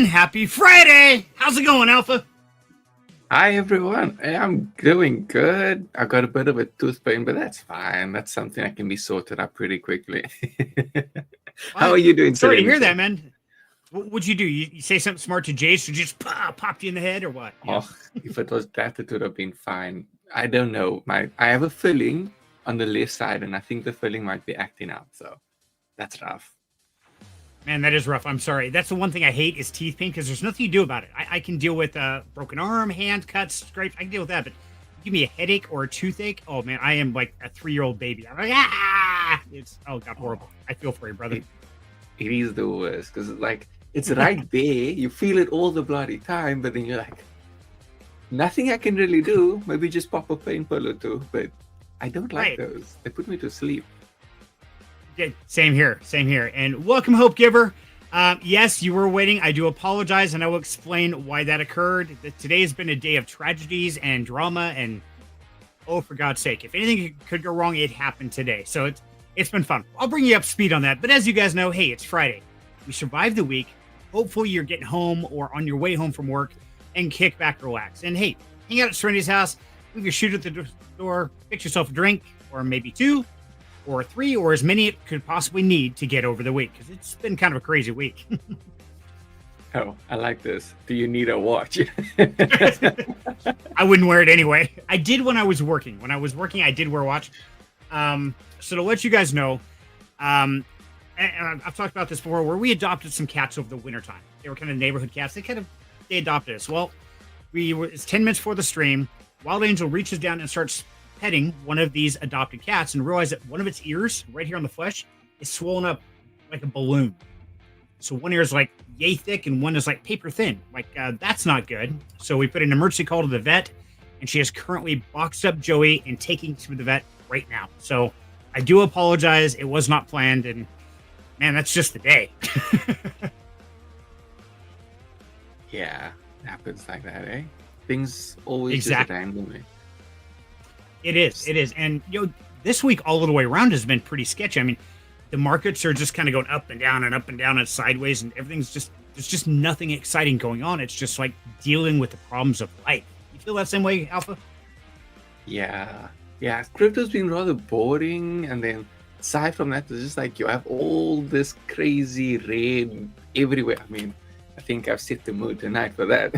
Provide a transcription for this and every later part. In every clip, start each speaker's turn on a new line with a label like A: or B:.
A: happy Friday! How's it going, Alpha?
B: Hi everyone, I'm doing good. I got a bit of a tooth pain, but that's fine. That's something that can be sorted out pretty quickly. How are you doing,
A: Sorry to hear
B: Serenity?
A: that, man. What'd you do? You say something smart to Jace, so just popped you in the head, or what? Yeah.
B: Oh, if it was that, it would have been fine. I don't know. I have a filling on the left side, and I think the filling might be acting out, so that's rough.
A: Man, that is rough. I'm sorry. That's the one thing I hate is teeth pain because there's nothing you do about it. I can deal with broken arm, hand cuts, scrapes. I can deal with that, but give me a headache or a toothache. Oh man, I am like a 3-year-old baby. I'm like, it's god horrible. I feel for you, brother.
B: It is the worst because like it's right there. You feel it all the bloody time, but then you're like, nothing I can really do. Maybe just pop a pain pill or two, but I don't like those. They put me to sleep.
A: Yeah, same here. And welcome, Hope Giver. Yes, you were waiting. I do apologize, and I will explain why that occurred. Today has been a day of tragedies and drama, and oh, for God's sake, if anything could go wrong, it happened today. So it's been fun. I'll bring you up to speed on that. But as you guys know, hey, it's Friday. We survived the week. Hopefully, you're getting home or on your way home from work and kick back, relax. And hey, hang out at Serenity's house. Leave your shoot at the door. Fix yourself a drink, or maybe 2. Or 3, or as many it could possibly need to get over the week, because it's been kind of a crazy week.
B: Oh, I like this. Do you need a watch?
A: I wouldn't wear it anyway. I did when I was working. When I was working, I did wear a watch. So to let you guys know, and I've talked about this before, where we adopted some cats over the wintertime. They were kind of neighborhood cats. They adopted us. Well, it's 10 minutes before the stream. Wild Angel reaches down and starts petting one of these adopted cats and realized that one of its ears right here on the flesh is swollen up like a balloon. So one ear is like yay thick and one is like paper thin. Like that's not good. So we put an emergency call to the vet, and she has currently boxed up Joey and taking to the vet right now. So I do apologize. It was not planned, and man, that's just the day.
B: Yeah, it happens like that, eh? Things always just randomly.
A: It is. And, this week all the way around has been pretty sketchy. I mean, the markets are just kind of going up and down and sideways, and there's just nothing exciting going on. It's just like dealing with the problems of life. You feel that same way, Alpha?
B: Yeah. Crypto's been rather boring, and then aside from that, it's just like you have all this crazy raid everywhere. I mean, I think I've set the mood tonight for that.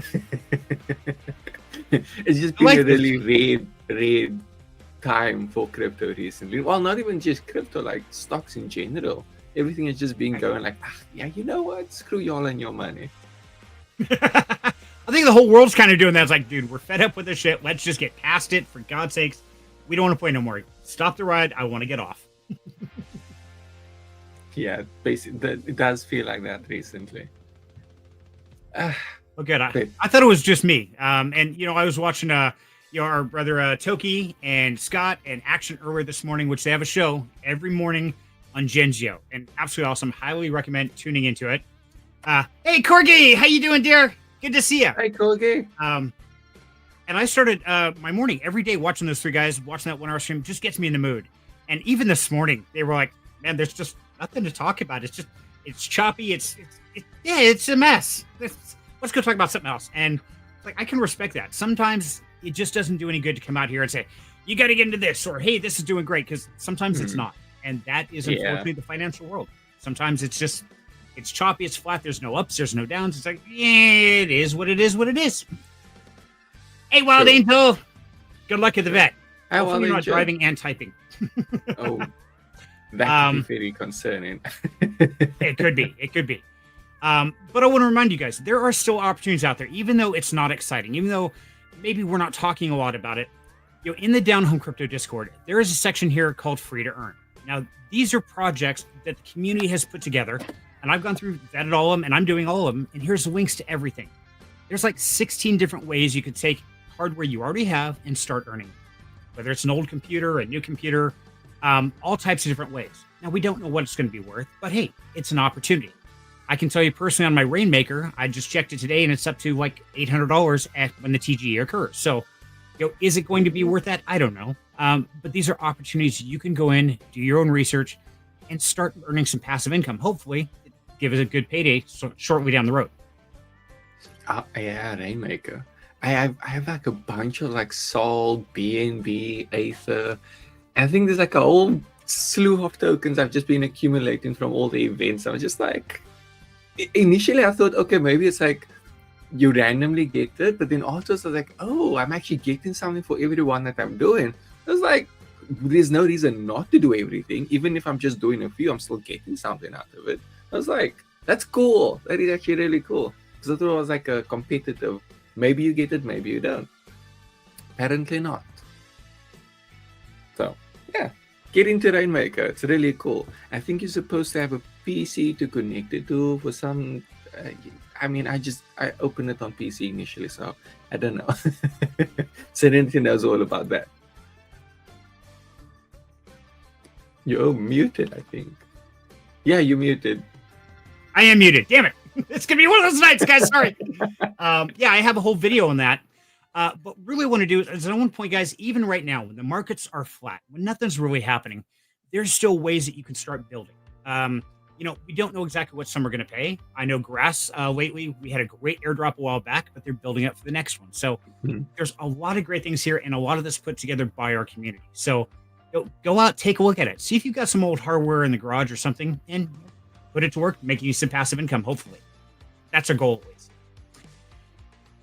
B: It's just been a really raid time for crypto recently. Well, not even just crypto, like stocks in general. Everything has just been going like, yeah, you know what? Screw y'all and your money.
A: I think the whole world's kind of doing that. It's like, dude, we're fed up with this shit. Let's just get past it. For God's sakes, we don't want to play no more. Stop the ride. I want to get off.
B: Yeah, basically, it does feel like that recently.
A: Oh, good. I thought it was just me. And I was watching our brother Toki and Scott and Action earlier this morning, which they have a show every morning on Genzio, and absolutely awesome. Highly recommend tuning into it. Hey Corgi, how you doing, dear? Good to see you.
B: Hey Corgi.
A: And I started my morning every day watching those 3 guys, watching that 1-hour stream just gets me in the mood. And even this morning, they were like, "Man, there's just nothing to talk about. It's choppy. It's a mess. Let's go talk about something else." And like I can respect that. Sometimes it just doesn't do any good to come out here and say, you got to get into this, or, hey, this is doing great, because sometimes it's not. And that is unfortunately the financial world. Sometimes it's choppy, it's flat, there's no ups, there's no downs. It's like, yeah, it is what it is. Hey, Wild Angel, good luck at the vet. Hopefully you're not driving and typing.
B: Oh, that could be very concerning.
A: It could be. But I want to remind you guys, there are still opportunities out there, even though it's not exciting, even though maybe we're not talking a lot about it. In the Down Home Crypto Discord, there is a section here called Free to Earn. Now, these are projects that the community has put together, and I've gone through, vetted all of them, and I'm doing all of them, and here's the links to everything. There's like 16 different ways you could take hardware you already have and start earning. Whether it's an old computer, a new computer, all types of different ways. Now, we don't know what it's going to be worth, but hey, it's an opportunity. I can tell you personally on my Rainmaker, I just checked it today and it's up to like $800 when the TGE occurs. So, is it going to be worth that? I don't know. But these are opportunities you can go in, do your own research, and start earning some passive income. Hopefully, give it a good payday shortly down the road.
B: Yeah, Rainmaker. I have like a bunch of like Sol, BNB, Aether. And I think there's like a whole slew of tokens I've just been accumulating from all the events. I was just like, initially I thought, okay, maybe it's like you randomly get it, but then afterwards I was like, oh, I'm actually getting something for everyone that I'm doing. I was like, there's no reason not to do everything. Even if I'm just doing a few, I'm still getting something out of it. I was like, that's cool. That is actually really cool. Because I thought it was like a competitive. Maybe you get it, maybe you don't. Apparently not. So, yeah. Get into Rainmaker. It's really cool. I think you're supposed to have a PC to connect it to for some. I mean, I opened it on PC initially, so I don't know. Serenity knows all about that. You're muted, I think. Yeah, you're muted.
A: I am muted. Damn it. It's going to be one of those nights, guys. Sorry. Yeah, I have a whole video on that. But really want to do is at one point, guys, even right now, when the markets are flat, when nothing's really happening, there's still ways that you can start building. We don't know exactly what some are going to pay. I know grass lately, we had a great airdrop a while back, but they're building up for the next one. So there's a lot of great things here and a lot of this put together by our community. So go out, take a look at it. See if you've got some old hardware in the garage or something and put it to work, making you some passive income, hopefully. That's our goal always.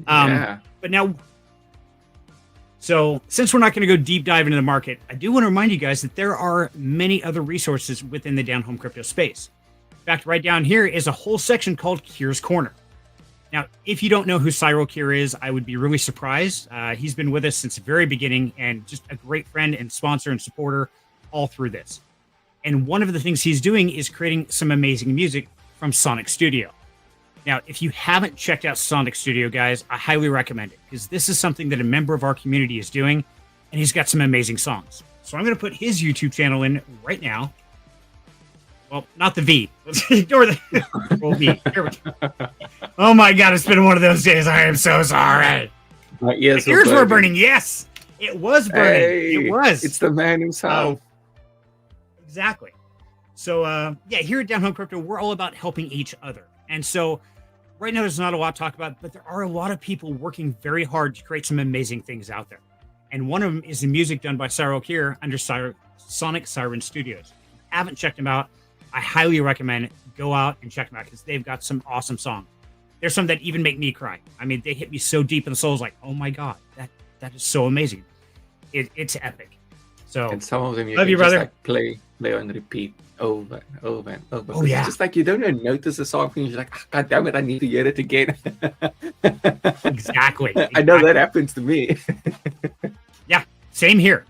B: Yeah.
A: But now, so since we're not going to go deep dive into the market, I do want to remind you guys that there are many other resources within the down home crypto space. In fact, right down here is a whole section called Kier's Corner. Now, if you don't know who Cyril Kier is, I would be really surprised. He's been with us since the very beginning and just a great friend and sponsor and supporter all through this. And one of the things he's doing is creating some amazing music from Sonic Studio. Now, if you haven't checked out Sonic Studio, guys, I highly recommend it because this is something that a member of our community is doing, and he's got some amazing songs. So I'm going to put his YouTube channel in right now. Well, not the V. Let's ignore the V. Here we go. Oh my God, it's been one of those days. I am so sorry.
B: My ears
A: were burning. Yes, it was burning.
B: Hey,
A: it was.
B: It's the man himself.
A: Exactly. So, here at Down Home Crypto, we're all about helping each other. And so right now, there's not a lot to talk about, but there are a lot of people working very hard to create some amazing things out there. And one of them is the music done by Cyril Kier under Sonic Siren Studios. If you haven't checked them out, I highly recommend go out and check them out because they've got some awesome songs. There's some that even make me cry. I mean, they hit me so deep in the soul. It's like, oh my God, that is so amazing. It's epic. So,
B: and some of them you
A: love
B: can
A: you,
B: just
A: brother.
B: like play on repeat over and over and over.
A: Oh, yeah.
B: It's just like you don't even notice the song and you're like, God damn it, I need to hear it again.
A: Exactly.
B: I know that happens to me.
A: Yeah, same here.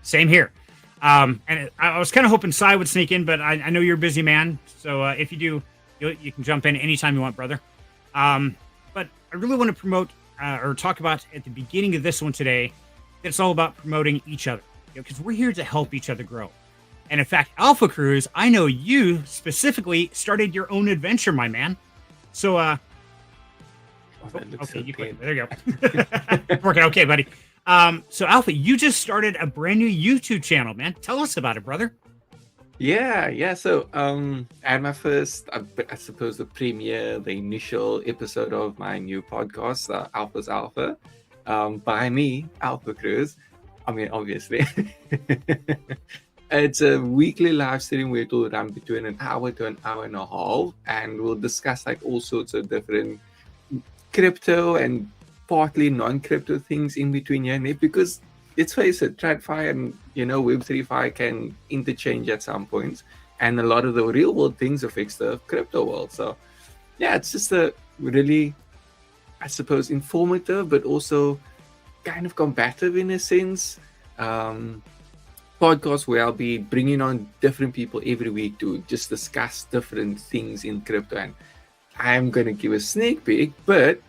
A: And I was kind of hoping Cy would sneak in, but I know you're a busy man. So if you do, you can jump in anytime you want, brother. But I really want to promote or talk about at the beginning of this one today that it's all about promoting each other because we're here to help each other grow. And in fact, Alpha Cruise, I know you specifically started your own adventure, my man. So, okay, you quit. There you go. Working okay, buddy. So Alpha, you just started a brand new YouTube channel, man. Tell us about it, brother.
B: Yeah. So, I had my first, I suppose, the premiere, the initial episode of my new podcast, Alpha's Alpha, by me, Alpha Cruise. I mean, obviously. It's a weekly live stream where it will run between an hour to an hour and a half, and we'll discuss like all sorts of different crypto and partly non-crypto things in between here and there, because let's face it, TradFi and Web3Fi can interchange at some points, and a lot of the real world things affects the crypto world. So yeah, it's just a really, I suppose, informative but also kind of combative in a sense podcast where I'll be bringing on different people every week to just discuss different things in crypto. And I'm going to give a sneak peek, but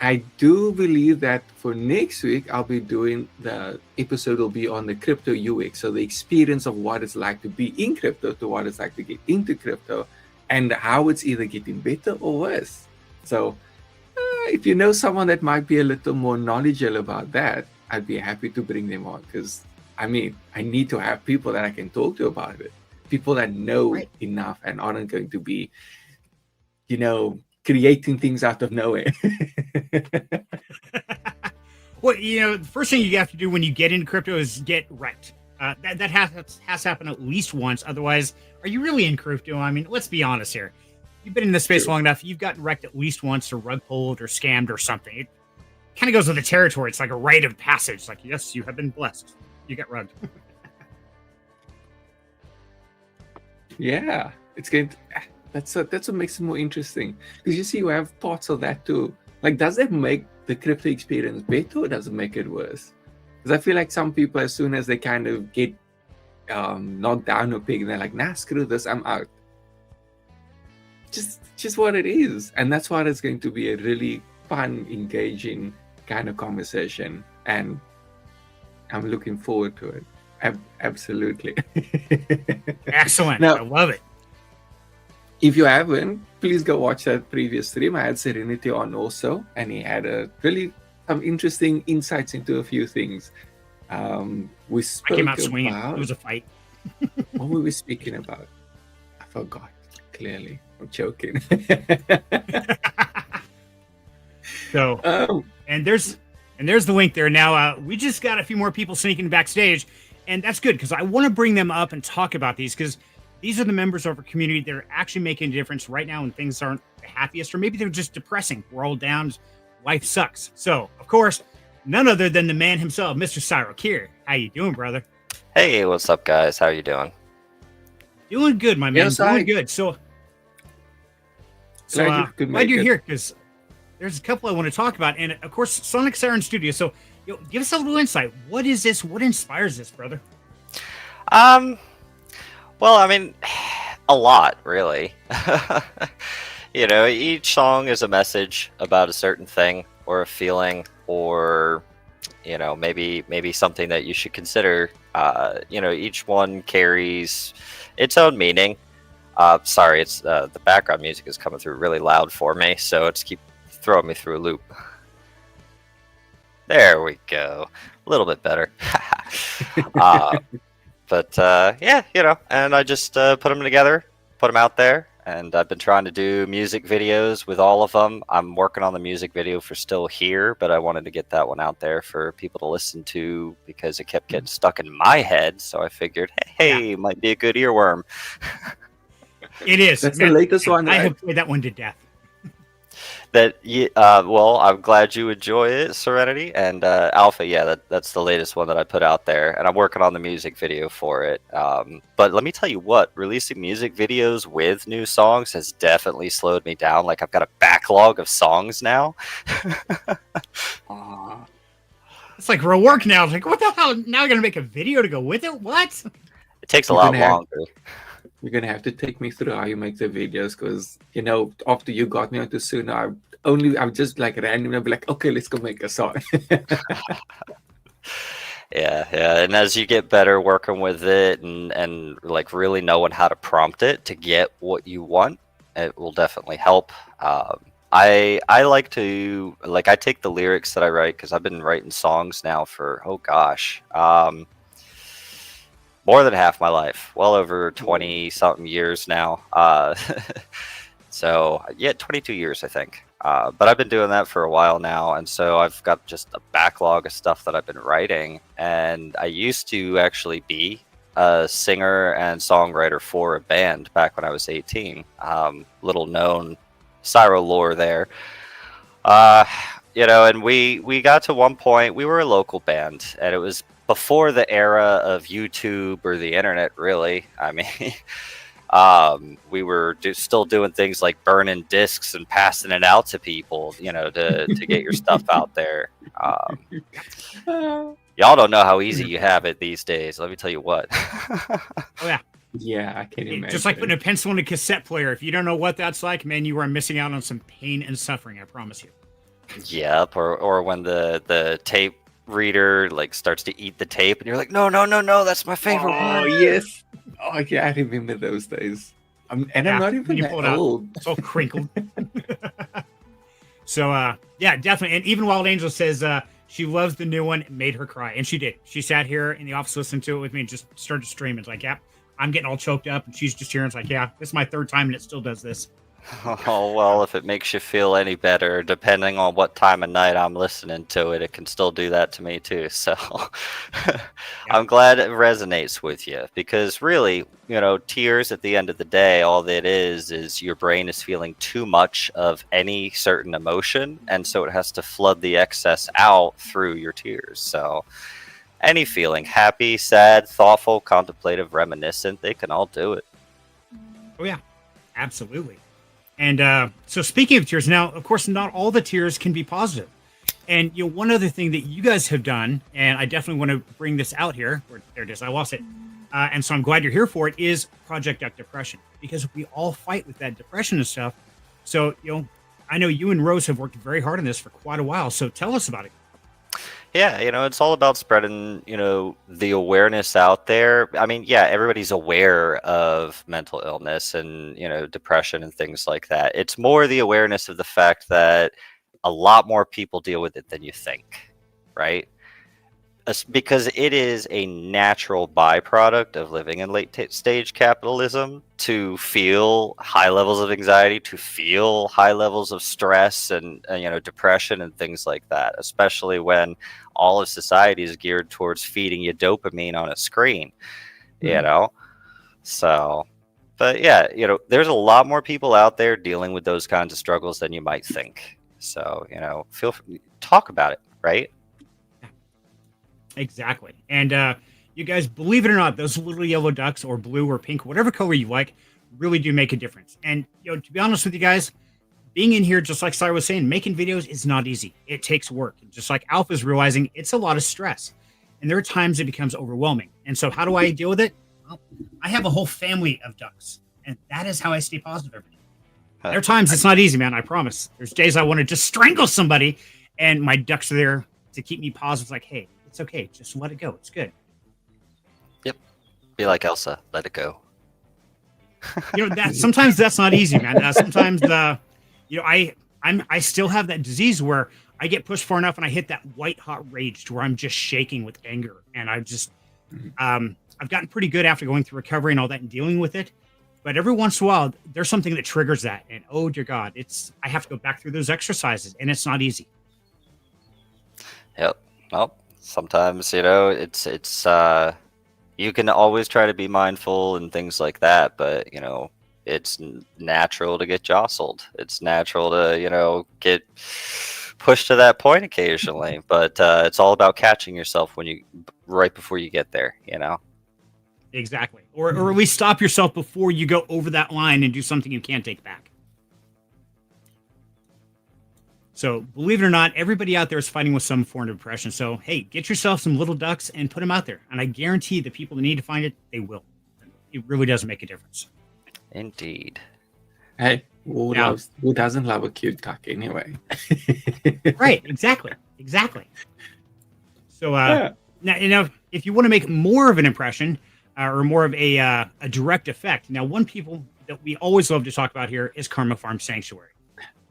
B: I do believe that for next week, I'll be doing the episode will be on the crypto UX. So the experience of what it's like to be in crypto to what it's like to get into crypto and how it's either getting better or worse. So if you know someone that might be a little more knowledgeable about that, I'd be happy to bring them on because I mean, I need to have people that I can talk to about it. People that know enough and aren't going to be, creating things out of nowhere.
A: Well, the first thing you have to do when you get into crypto is get wrecked. That has happened at least once. Otherwise, are you really in crypto? I mean, let's be honest here. You've been in this space long enough. You've gotten wrecked at least once, or rug pulled, or scammed, or something. It kind of goes with the territory. It's like a rite of passage. It's like, yes, you have been blessed. You got rugged.
B: Yeah, it's going to, that's what makes it more interesting, because you see you have thoughts of that too. Like, does that make the crypto experience better, or does it make it worse? Because I feel like some people, as soon as they kind of get knocked down a peg, they're like, nah, screw this, I'm out. Just what it is. And that's why it's going to be a really fun, engaging kind of conversation, and I'm looking forward to it. Absolutely.
A: Excellent.
B: Now,
A: I love it.
B: if you haven't, please go watch that previous stream. I had Serenity on also, and he had some interesting insights into a few things. We
A: I
B: spoke
A: came out swinging.
B: about,
A: It was a fight.
B: what were we speaking about? I forgot. Clearly, I'm joking.
A: So, and there's the link there. Now, we just got a few more people sneaking backstage, and that's good because I want to bring them up and talk about these, because these are the members of our community that are actually making a difference right now when things aren't the happiest, or maybe they're just depressing. We're all down. Life sucks. So, of course, none other than the man himself, Mr. Siren here. How you doing, brother?
C: Hey, what's up, guys? How are you doing?
A: Doing good, my man.
B: Yes,
A: Doing good. So glad you're here, because there's a couple I want to talk about, and of course, Siren Studios. So, give us a little insight. What is this? What inspires this, brother?
C: Well, I mean, a lot, really. Each song is a message about a certain thing or a feeling, or maybe something that you should consider. Each one carries its own meaning. Sorry, it's the background music is coming through really loud for me, so it's keep throwing me through a loop. There we go. A little bit better. But and I just put them together, put them out there, and I've been trying to do music videos with all of them. I'm working on the music video for Still Here, but I wanted to get that one out there for people to listen to because it kept getting stuck in my head, so I figured, hey, might be a good earworm.
A: It is.
B: That's the latest one.
A: I have played that one to death.
C: Well, I'm glad you enjoy it, Serenity, and Alpha. Yeah, that's the latest one that I put out there, and I'm working on the music video for it. But let me tell you what, releasing music videos with new songs has definitely slowed me down. Like, I've got a backlog of songs now.
A: It's like real work now. It's like, what the hell? Now I'm gonna make a video to go with it? What?
C: It takes a lot longer.
B: You're gonna have to take me through how you make the videos, because after you got me onto Suna, I'm just like randomly be like, okay, let's go make a song.
C: Yeah, and as you get better working with it and like really knowing how to prompt it to get what you want, it will definitely help. I like to I take the lyrics that I write, because I've been writing songs now for more than half my life, well over 20 something years now. So yeah, 22 years, I think. But I've been doing that for a while now. And so I've got just a backlog of stuff that I've been writing. And I used to actually be a singer and songwriter for a band back when I was 18. Little known Syro lore there. And we got to one point, we were a local band, and it was before the era of YouTube or the internet, really. I mean, we were still doing things like burning discs and passing it out to people, to get your stuff out there. Y'all don't know how easy you have it these days. Let me tell you what.
A: Oh, yeah.
B: Yeah, I can imagine.
A: Just like putting a pencil in a cassette player. If you don't know what that's like, man, you are missing out on some pain and suffering, I promise you.
C: Yep, or when the tape reader starts to eat the tape, and you're like, no, that's my favorite one.
B: Oh yes. Oh yeah, I remember those days. I'm not even that old.
A: It's all crinkled. So yeah, definitely. And even Wild Angel says she loves the new one. It made her cry, and she did. She sat here in the office, listened to it with me, and just started streaming. It's like, yeah, I'm getting all choked up, and she's just here, and it's like, yeah, this is my third time, and it still does this.
C: Oh, well, if it makes you feel any better, depending on what time of night I'm listening to it, it can still do that to me too. So I'm glad it resonates with you because really, tears at the end of the day, all that is your brain is feeling too much of any certain emotion. And so it has to flood the excess out through your tears. So any feeling, happy, sad, thoughtful, contemplative, reminiscent, they can all do it.
A: Oh yeah, absolutely. And so speaking of tears, now, of course, not all the tears can be positive. And one other thing that you guys have done, and I definitely want to bring this out here. There it is. I lost it. And so I'm glad you're here for it. Is Project Duck Depression, because we all fight with that depression and stuff. So I know you and Rose have worked very hard on this for quite a while. So tell us about it.
C: Yeah, it's all about spreading, the awareness out there. I mean, yeah, everybody's aware of mental illness and, depression and things like that. It's more the awareness of the fact that a lot more people deal with it than you think, right? Because it is a natural byproduct of living in stage capitalism to feel high levels of anxiety, to feel high levels of stress and depression and things like that, especially when all of society is geared towards feeding you dopamine on a screen, So, but yeah, there's a lot more people out there dealing with those kinds of struggles than you might think. So, feel free, talk about it, right?
A: Exactly. And you guys, believe it or not, those little yellow ducks or blue or pink, whatever color you like, really do make a difference. And to be honest with you guys, being in here, just like Siren was saying, making videos is not easy. It takes work. Just like Alpha's realizing, it's a lot of stress. And there are times it becomes overwhelming. And so how do I deal with it? Well, I have a whole family of ducks. And that is how I stay positive every day. There are times it's not easy, man. I promise. There's days I want to just strangle somebody, and my ducks are there to keep me positive. It's like, hey, it's okay. Just let it go. It's good.
C: Yep. Be like Elsa. Let it go.
A: That sometimes that's not easy, man. Sometimes I still have that disease where I get pushed far enough and I hit that white hot rage to where I'm just shaking with anger. And I've gotten pretty good after going through recovery and all that and dealing with it. But every once in a while, there's something that triggers that. And oh dear God, I have to go back through those exercises, and it's not easy.
C: Yep. Well, sometimes, it's you can always try to be mindful and things like that, but it's natural to get jostled. It's natural to get pushed to that point occasionally, but it's all about catching yourself right before you get there.
A: Exactly. Or at least stop yourself before you go over that line and do something you can't take back. So believe it or not, everybody out there is fighting with some form of depression. So, hey, get yourself some little ducks and put them out there. And I guarantee the people that need to find it, they will. It really does make a difference.
C: Indeed.
B: Hey, who doesn't love a cute duck anyway?
A: Right. Exactly. So now, if you want to make more of an impression or more of a direct effect, now one people that we always love to talk about here is Karma Farm Sanctuary.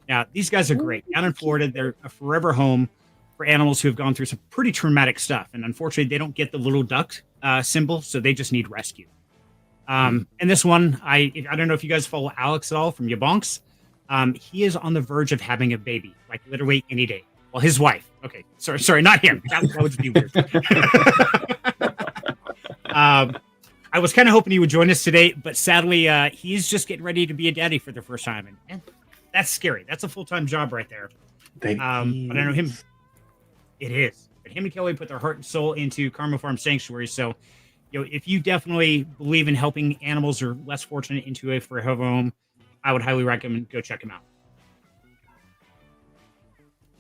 A: Now, these guys are great. Down in Florida, they're a forever home for animals who have gone through some pretty traumatic stuff. And unfortunately, they don't get the little duck symbol, so they just need rescue. And this one, I don't know if you guys follow Alex at all from Yabonks. He is on the verge of having a baby, like literally any day. Well, his wife. Okay, sorry, not him. That would just be weird. I was kind of hoping he would join us today, but sadly, he's just getting ready to be a daddy for the first time. And that's scary. That's a full-time job right there. But I know him. It is. But him and Kelly put their heart and soul into Karma Farm Sanctuary. So, if you definitely believe in helping animals or less fortunate into a forever home, I would highly recommend go check him out.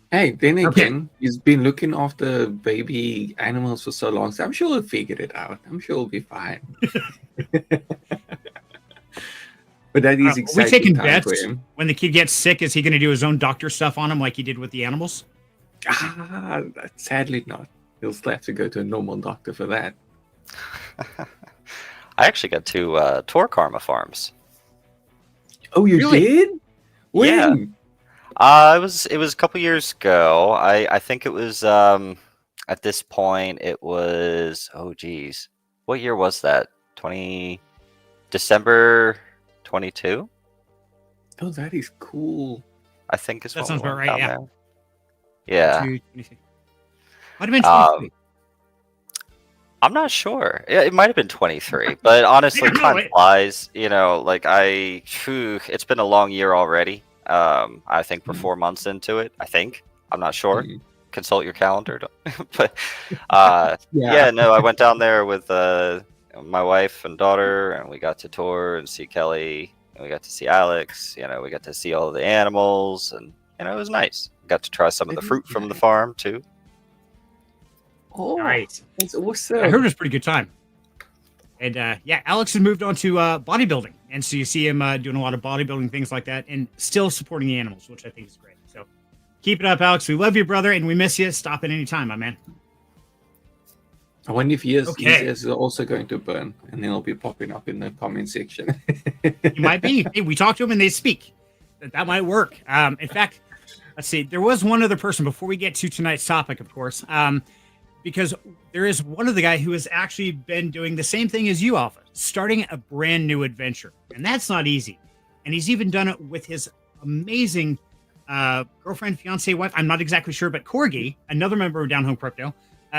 B: Hey, then again, he's been looking after baby animals for so long, so I'm sure he'll figure it out. I'm sure he'll be fine. But that is exciting.
A: Are we taking bets when the kid gets sick? Is he going to do his own doctor stuff on him like he did with the animals?
B: Sadly not. He'll still have to go to a normal doctor for that.
C: I actually got to tour Karma Farms.
B: Oh, you did? When?
C: Yeah. It was a couple years ago. I think it was at this point it was what year was that? December 22?
B: Oh, that is cool.
C: I think is
A: That
C: what
A: sounds
C: we
A: about
C: went
A: right,
C: down
A: yeah.
C: there. Yeah.
A: 22. Might have been
C: Um,
A: 23.
C: I'm not sure. It might have been 23, but honestly,
A: Yeah, no,
C: time flies. You know, like it's been a long year already. I think we're 4 months into it. I think. I'm not sure.
B: Mm.
C: Consult your calendar. But
B: Yeah.
C: yeah, no, I went down there with my wife and daughter, and we got to tour and see Kelly, and we got to see Alex. You know, we got to see all the animals, and you know, it was nice. Got to try some of the
B: That is
C: fruit from the
B: nice.
C: farm too.
B: Oh,
A: Nice.
B: that's
A: I heard it
B: awesome.
A: was a pretty good time. And yeah, Alex has moved on to bodybuilding. And so you see him doing a lot of bodybuilding, things like that, and still supporting the animals, which I think is great. So keep it up, Alex. We love you, brother, and we miss you. Stop at any time, my man.
B: I wonder if he
A: Okay.
B: is also going to burn, and then he'll be popping up in the comment section.
A: He might be. Hey, we talk to him and they speak. That might work. In fact, let's see. There was one other person before we get to tonight's topic, of course, because there is one other guy who has actually been doing the same thing as you, Alpha, starting a brand new adventure. And that's not easy. And he's even done it with his amazing girlfriend, fiance, wife. I'm not exactly sure, but Corgi, another member of Down Home Crypto,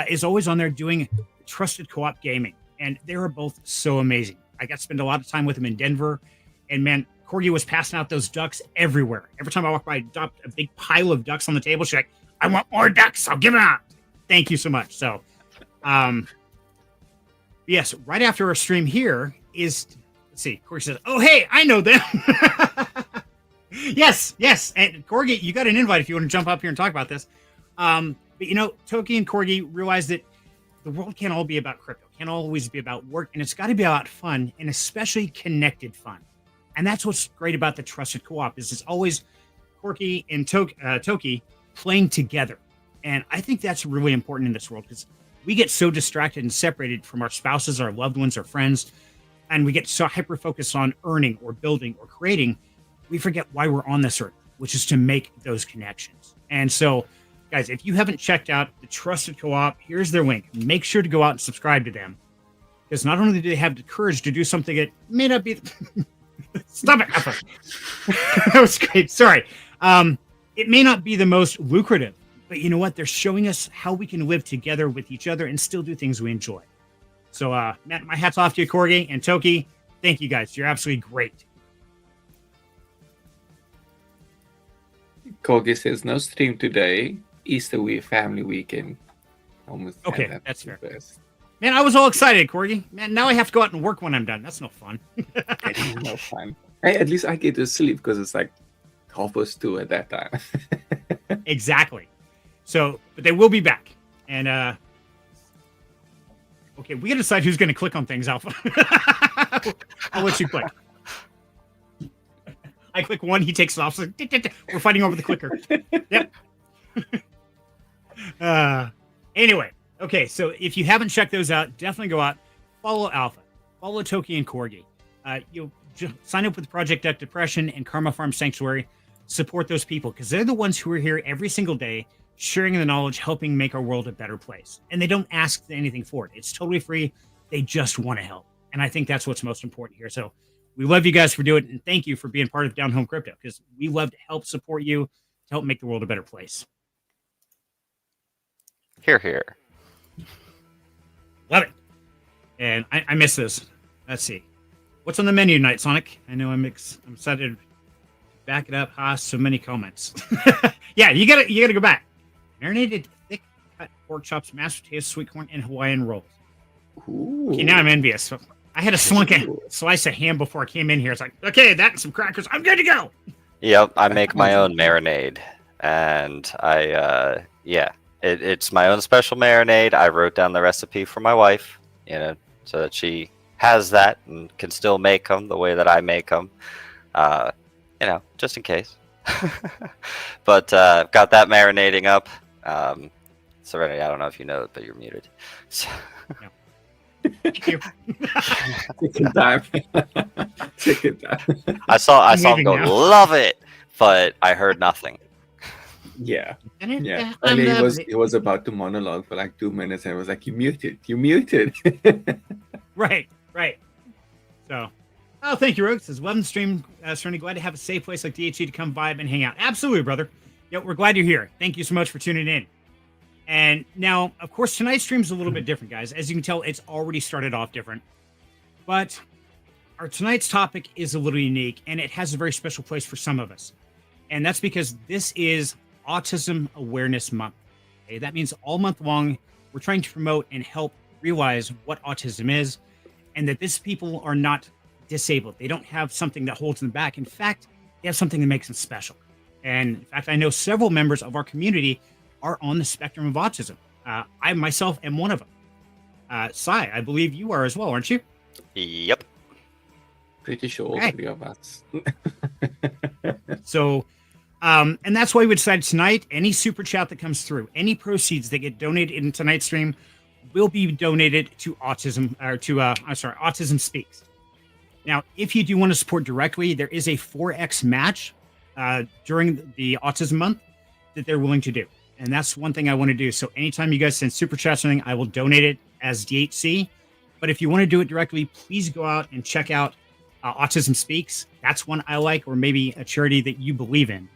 A: is always on there doing trusted co-op gaming. And they are both so amazing. I got to spend a lot of time with him in Denver. And man, Corgi was passing out those ducks everywhere. Every time I walked by, I dumped a big pile of ducks on the table. She's like, I want more ducks. I'll give them out. Thank you so much. So, yes, right after our stream here is, let's see, Corgi says, oh, hey, I know them. yes. And Corgi, you got an invite if you want to jump up here and talk about this. But you know, Toki and Corgi realized that the world can't all be about crypto, can't always be about work, and it's got to be about fun, and especially connected fun. And that's what's great about the trusted co-op is it's always Corgi and Toki playing together. And I think that's really important in this world because we get so distracted and separated from our spouses, our loved ones, our friends, and we get so hyper-focused on earning or building or creating, we forget why we're on this earth, which is to make those connections. And so, guys, if you haven't checked out the Trusted Co-op, here's their link. Make sure to go out and subscribe to them. Because not only do they have the courage to do something that may not be... Stop it, Alpha. That was great. Sorry. It may not be the most lucrative, but you know what? They're showing us how we can live together with each other and still do things we enjoy. So, Matt, my hat's off to you, Corgi and Toki. Thank you, guys. You're absolutely great.
B: Corgi says no stream today. Easter week, family weekend. Almost had
A: Okay,
B: that
A: that's fair.
B: first.
A: Man, I was all excited, Corgi. Man, now I have to go out and work when I'm done. That's no fun.
B: No fun. Hey, at least I get to sleep because it's like 2:30 at that time.
A: Exactly. So, but they will be back. And okay, we gotta decide who's gonna click on things, Alpha. I'll let you click. I click one, he takes it off. So, we're fighting over the clicker. Yep. Anyway, okay, so if you haven't checked those out, definitely go out, follow Alpha, follow Toki and Corgi. You'll sign up with Project Duck Depression and Karma Farm Sanctuary. Support those people because they're the ones who are here every single day, sharing the knowledge, helping make our world a better place. And they don't ask anything for it. It's totally free. They just want to help. And I think that's what's most important here. So we love you guys for doing it. And thank you for being part of Down Home Crypto because we love to help support you to help make the world a better place.
C: Hear, hear.
A: Love it. And I miss this. Let's see. What's on the menu tonight, Sonic? I know I'm excited to back it up. So many comments. Yeah, you gotta go back. Marinated thick cut pork chops, mashed potatoes, sweet corn, and Hawaiian rolls.
B: Ooh.
A: Okay, now I'm envious. I had a slice of ham before I came in here. It's like, okay, that and some crackers. I'm good to go.
C: Yep, I make my own marinade, and it's my own special marinade. I wrote down the recipe for my wife, so that she has that and can still make them the way that I make them, just in case. But got that marinating up. Serenity, I don't know if you know it, but you're muted. So...
A: No. Thank you.
B: Take time. Take time.
C: I saw him go,
A: now.
C: love it, but I heard nothing.
B: Yeah. Yeah. And he was about to monologue for like 2 minutes and it was like, you muted.
A: Right. So, Oh, thank you, Rogue. Says, "Love and stream, Serenity. Glad to have a safe place like DHC to come vibe and hang out." Absolutely, brother. Yep, we're glad you're here. Thank you so much for tuning in. And now, of course, tonight's stream is a little bit different, guys. As you can tell, it's already started off different. But our tonight's topic is a little unique, and it has a very special place for some of us. And that's because this is Autism Awareness Month. Okay? That means all month long, we're trying to promote and help realize what autism is, and that these people are not disabled. They don't have something that holds them back. In fact, they have something that makes them special. And in fact, I know several members of our community are on the spectrum of autism. I myself am one of them. Sai, I believe you are as well, aren't you?
C: Yep.
B: Pretty sure all
A: Okay.
B: 3 of us.
A: So, and that's why we decided tonight, any super chat that comes through, any proceeds that get donated in tonight's stream will be donated to Autism, or to, Autism Speaks. Now, if you do want to support directly, there is a 4X match during the Autism Month that they're willing to do. And that's one thing I want to do. So anytime you guys send super chat something, I will donate it as DHC. But if you want to do it directly, please go out and check out Autism Speaks. That's one I like, or maybe a charity that you believe in.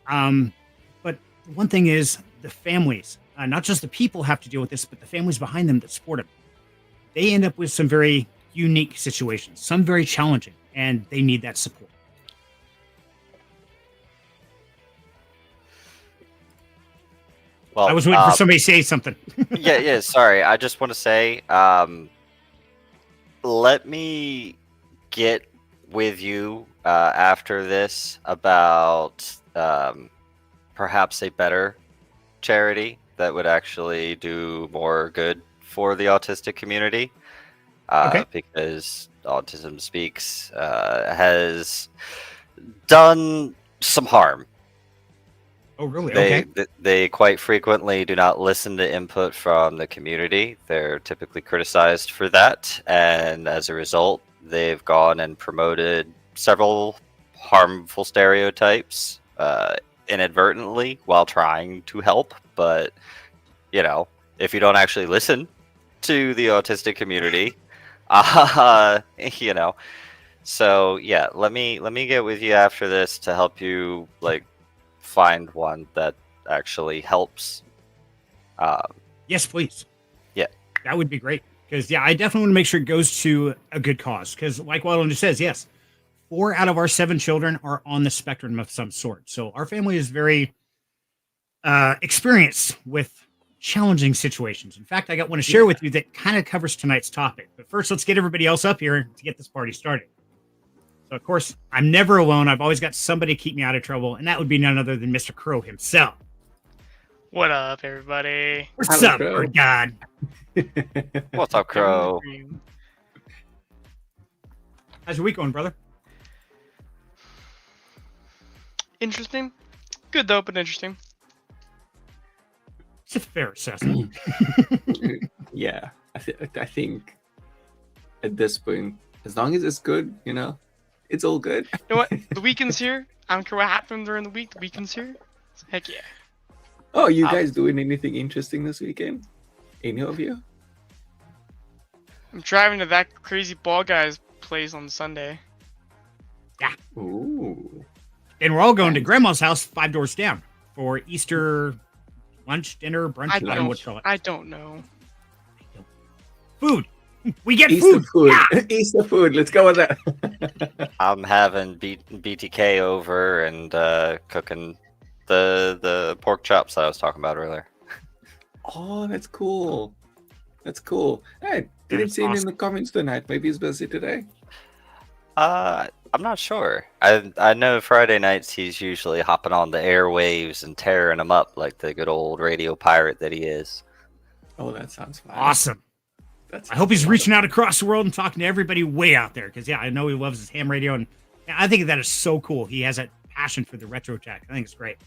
A: But one thing is the families, not just the people have to deal with this, but the families behind them that support them. They end up with some very unique situations, some very challenging, and they need that support.
C: Well,
A: I was waiting for somebody to say something.
C: yeah. Sorry, I just want to say, let me get with you after this about perhaps a better charity that would actually do more good for the autistic community.
A: Okay.
C: Because Autism Speaks has done some harm.
A: Oh, really? Okay.
C: They quite frequently do not listen to input from the community. They're typically criticized for that, and as a result, they've gone and promoted several harmful stereotypes inadvertently while trying to help. But if you don't actually listen to the autistic community, So yeah, let me get with you after this to help you find one that actually helps.
A: Yes, please.
C: Yeah.
A: That would be great. Because, I definitely want to make sure it goes to a good cause. Because, like Wildland just says, yes, 4 out of our 7 children are on the spectrum of some sort. So our family is very experienced with challenging situations. In fact, I got one to share with you that kind of covers tonight's topic. But first, let's get everybody else up here to get this party started. So, of course, I'm never alone. I've always got somebody to keep me out of trouble, and that would be none other than Mr. Crow himself.
D: What up, everybody?
A: What's
B: Hello,
A: up,
B: Crow.
A: Bird God?
C: What's up, Crow?
A: How's your week going, brother?
D: Interesting. Good though, but interesting.
A: It's a fair assessment.
B: Yeah, I think at this point, as long as it's good, it's all good.
D: You know what? The weekend's here. I don't care what happened during the week. The weekend's here. Heck yeah.
B: Oh, you guys doing anything interesting this weekend? Any of you?
D: I'm driving to that crazy ball guy's place on Sunday.
B: Ooh.
A: And we're all going to Grandma's house 5 doors down for Easter lunch, dinner, brunch. I don't know what you call it.
D: I don't know.
A: Food. We get
B: Easter food.
A: Yeah.
B: Easter food. Let's go with that.
C: I'm having BTK over and cooking the pork chops that I was talking about earlier.
B: Oh, that's cool. That's cool. Hey, didn't see him in the comments tonight. Maybe he's busy today.
C: I'm not sure. I know Friday nights he's usually hopping on the airwaves and tearing them up like the good old radio pirate that he is.
B: Oh, that sounds fun.
A: Awesome. I hope he's reaching out across the world and talking to everybody way out there. Because, I know he loves his ham radio. And I think that is so cool. He has that passion for the retro tech. I think it's great.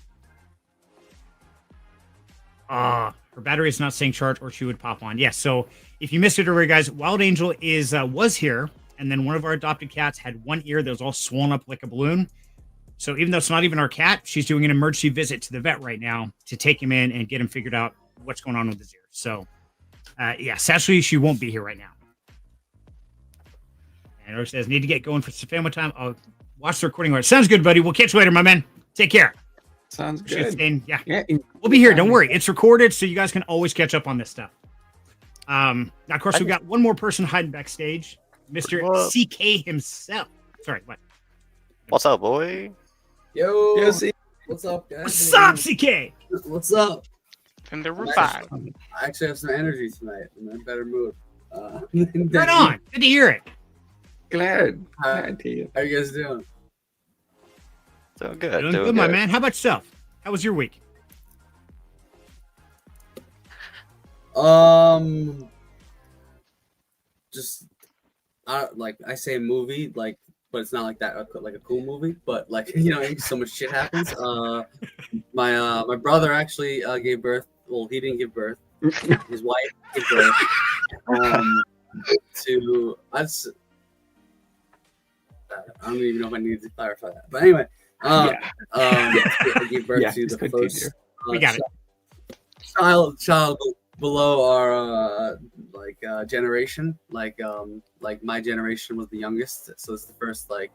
A: Her battery is not saying charge or she would pop on. Yes, so if you missed it earlier, guys, Wild Angel was here. And then one of our adopted cats had one ear that was all swollen up like a balloon. So even though it's not even our cat, she's doing an emergency visit to the vet right now to take him in and get him figured out what's going on with his ear. So, sadly, she won't be here right now. Andrew says, need to get going for some family time. I'll watch the recording. Later. Sounds good, buddy. We'll catch you later, my man. Take care.
B: Sounds
A: Appreciate
B: good.
A: staying. Yeah.
B: Yeah,
A: We'll be here. Don't worry. It's recorded, so you guys can always catch up on this stuff. Now, of course, we've got one more person hiding backstage, Mr.
C: What?
A: CK himself. Sorry, what?
C: What's up, boy?
E: Yo,
B: Yeah, see,
E: what's up, guys?
A: What's up, CK?
E: What's up?
D: And there were
E: I
D: five.
E: actually have some energy tonight. I'm in a better mood.
A: Right on. Good to hear it.
B: glad.
E: Hi.
B: Glad to hear.
E: How you guys doing?
C: Doing good.
A: Doing good, my man. How about yourself? How was your week?
E: Just like I say, movie, like, but it's not like that, like a cool movie. But like so much shit happens. My brother actually gave birth. Well, he didn't give birth. His wife gave birth. To us. I don't even know if I need to clarify that. But anyway, I gave birth to
B: just
E: the
B: continue.
E: first
A: We got it.
E: child below our generation. Like my generation was the youngest, so it's the first like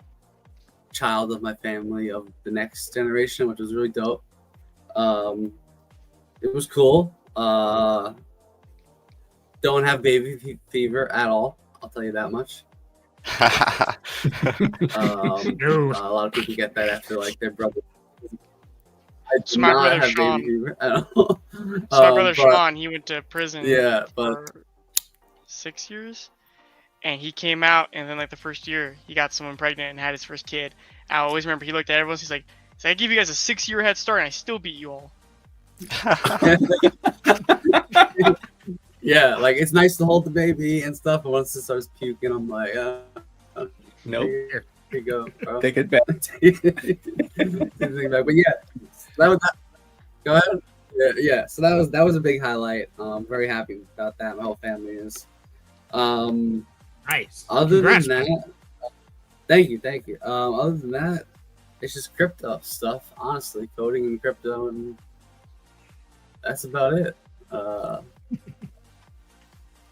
E: child of my family of the next generation, which was really dope. It was cool. Don't have baby fever at all. I'll tell you that much.
A: No.
E: A lot of people get that after like their brother. I do
D: My
E: not
D: brother
E: have
D: Sean.
E: baby fever at all.
D: So my brother
E: but-
D: Sean, he went to prison
E: Yeah, but
D: for 6 years, and he came out, and then like the first year, he got someone pregnant and had his first kid. I always remember he looked at everyone. He's like, "I give you guys a 6-year head start, and I still beat you all."
E: yeah, like it's nice to hold the baby and stuff, but once it starts puking, I'm like,
B: Nope.
E: here you go, bro.
B: Take it back.
E: But yeah, that was that. Go ahead. Yeah. So that was a big highlight. Very happy about that. My whole family is.
A: Nice.
E: Other
A: Congrats,
E: than
A: man.
E: that, thank you. Other than that, it's just crypto stuff. Honestly, coding and crypto, and that's about it.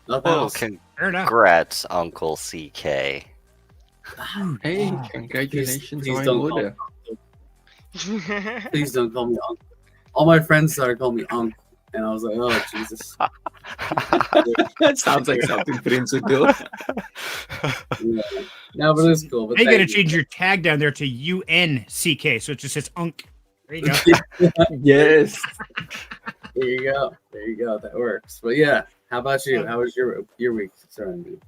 E: Nothing
C: Oh,
E: else.
A: Fair enough.
C: congrats, Uncle CK.
B: Hey, congratulations
E: please
B: on
E: don't
B: order.
E: Please don't call me uncle. All my friends started calling me uncle, and I was like, oh Jesus.
B: That sounds like something Prince would do.
E: Yeah. No, but it's cool. But
A: Now you got to
E: thank you.
A: change your tag down there to UNCK, so it just says Unk. There you go.
B: Yes.
E: There you go. That works. But yeah, how about you? How was your week, Serenity?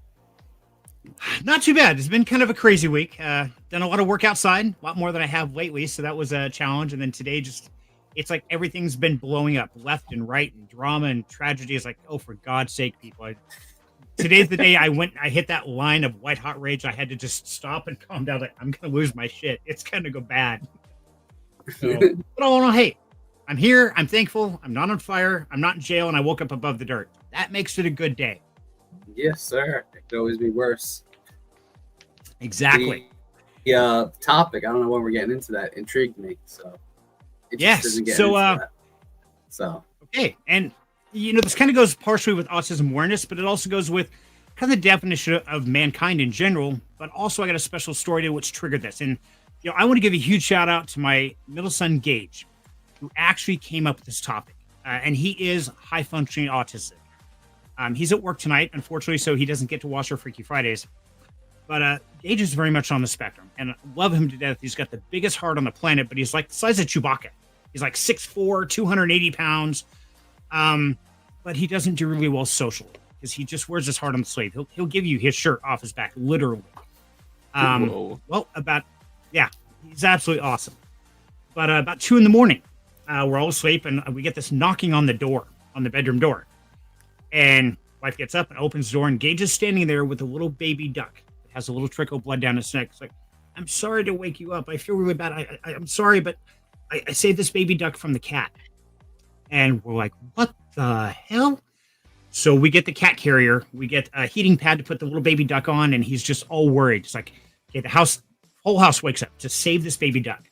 A: Not too bad. It's been kind of a crazy week. Done a lot of work outside, a lot more than I have lately, so that was a challenge. And then today, it's like everything's been blowing up left and right, and drama and tragedy is like, oh, for God's sake, people. Today's the day I hit that line of white hot rage. I had to just stop and calm down. Like, I'm gonna lose my shit. It's gonna go bad. So, but all in all, hey, I'm here. I'm thankful. I'm not on fire. I'm not in jail, and I woke up above the dirt. That makes it a good day.
E: Yes, sir. It could always be worse.
A: Exactly.
E: The topic, I don't know when we're getting into that, intrigued me. So
A: Yes,
E: interested in getting
A: so,
E: into that. So
A: Okay, and this kind of goes partially with autism awareness, but it also goes with kind of the definition of mankind in general. But also, I got a special story to which triggered this, and I want to give a huge shout out to my middle son Gage, who actually came up with this topic, and he is high functioning autistic. He's at work tonight, unfortunately, so he doesn't get to watch our Freaky Fridays. But Gage is very much on the spectrum, and I love him to death. He's got the biggest heart on the planet, but he's like the size of Chewbacca. He's like 6'4", 280 pounds. But he doesn't do really well socially because he just wears his heart on the sleeve. He'll give you his shirt off his back, literally.
B: Whoa.
A: Well, he's absolutely awesome. But about 2 a.m, we're all asleep, and we get this knocking on the door, on the bedroom door. And wife gets up and opens the door, and Gage is standing there with a little baby duck. It has a little trickle of blood down his neck. It's like, I'm sorry to wake you up. I feel really bad. I'm sorry, but I saved this baby duck from the cat. And we're like, what the hell? So we get the cat carrier. We get a heating pad to put the little baby duck on, and he's just all worried. It's like, okay, whole house wakes up to save this baby duck.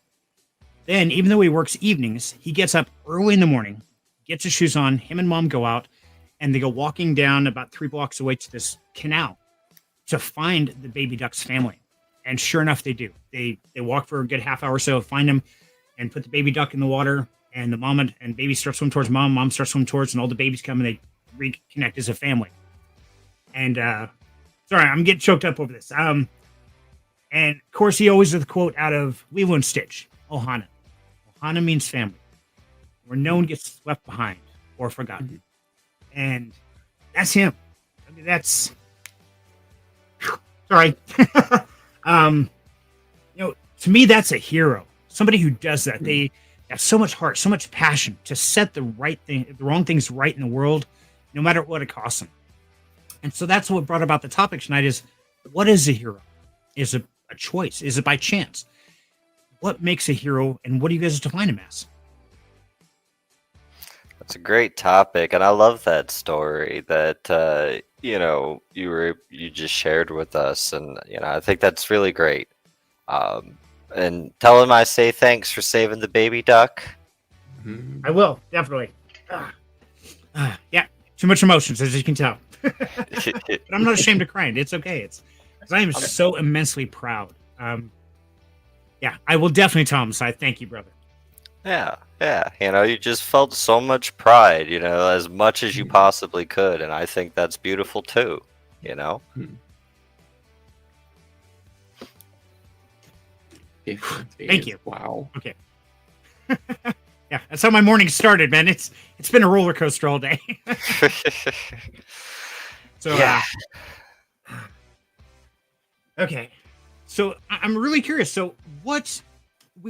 A: Then, even though he works evenings, he gets up early in the morning, gets his shoes on, him and mom go out, and they go walking down about 3 blocks away to this canal to find the baby duck's family. And sure enough, they do. They walk for a good half hour or so, find them, and put the baby duck in the water. And the mom and baby start swimming towards mom starts swimming towards, and all the babies come and they reconnect as a family. And sorry, I'm getting choked up over this. And of course, he always does the quote out of Lilo and Stitch, Ohana. Ohana means family, where no one gets left behind or forgotten. And that's him. I mean, that's sorry. To me, that's a hero. Somebody who does that. They have so much heart, so much passion to set the wrong things right in the world, no matter what it costs them. And so that's what brought about the topic tonight is, what is a hero? Is it a choice? Is it by chance? What makes a hero, and what do you guys define him as?
C: That's a great topic, and I love that story that you just shared with us, and I think that's really great. And tell him I say thanks for saving the baby duck.
A: I will, definitely. Yeah, too much emotions, as you can tell. But I'm not ashamed of crying. It's okay. It's because I am so immensely proud. Yeah, I will definitely tell him. So I thank you, brother.
C: Yeah. You just felt so much pride, as much as you possibly could, and I think that's beautiful too.
A: Thank you.
B: Wow.
A: Okay. Yeah, that's how my morning started, man. It's been a roller coaster all day. So
C: yeah.
A: Okay. So I'm really curious. So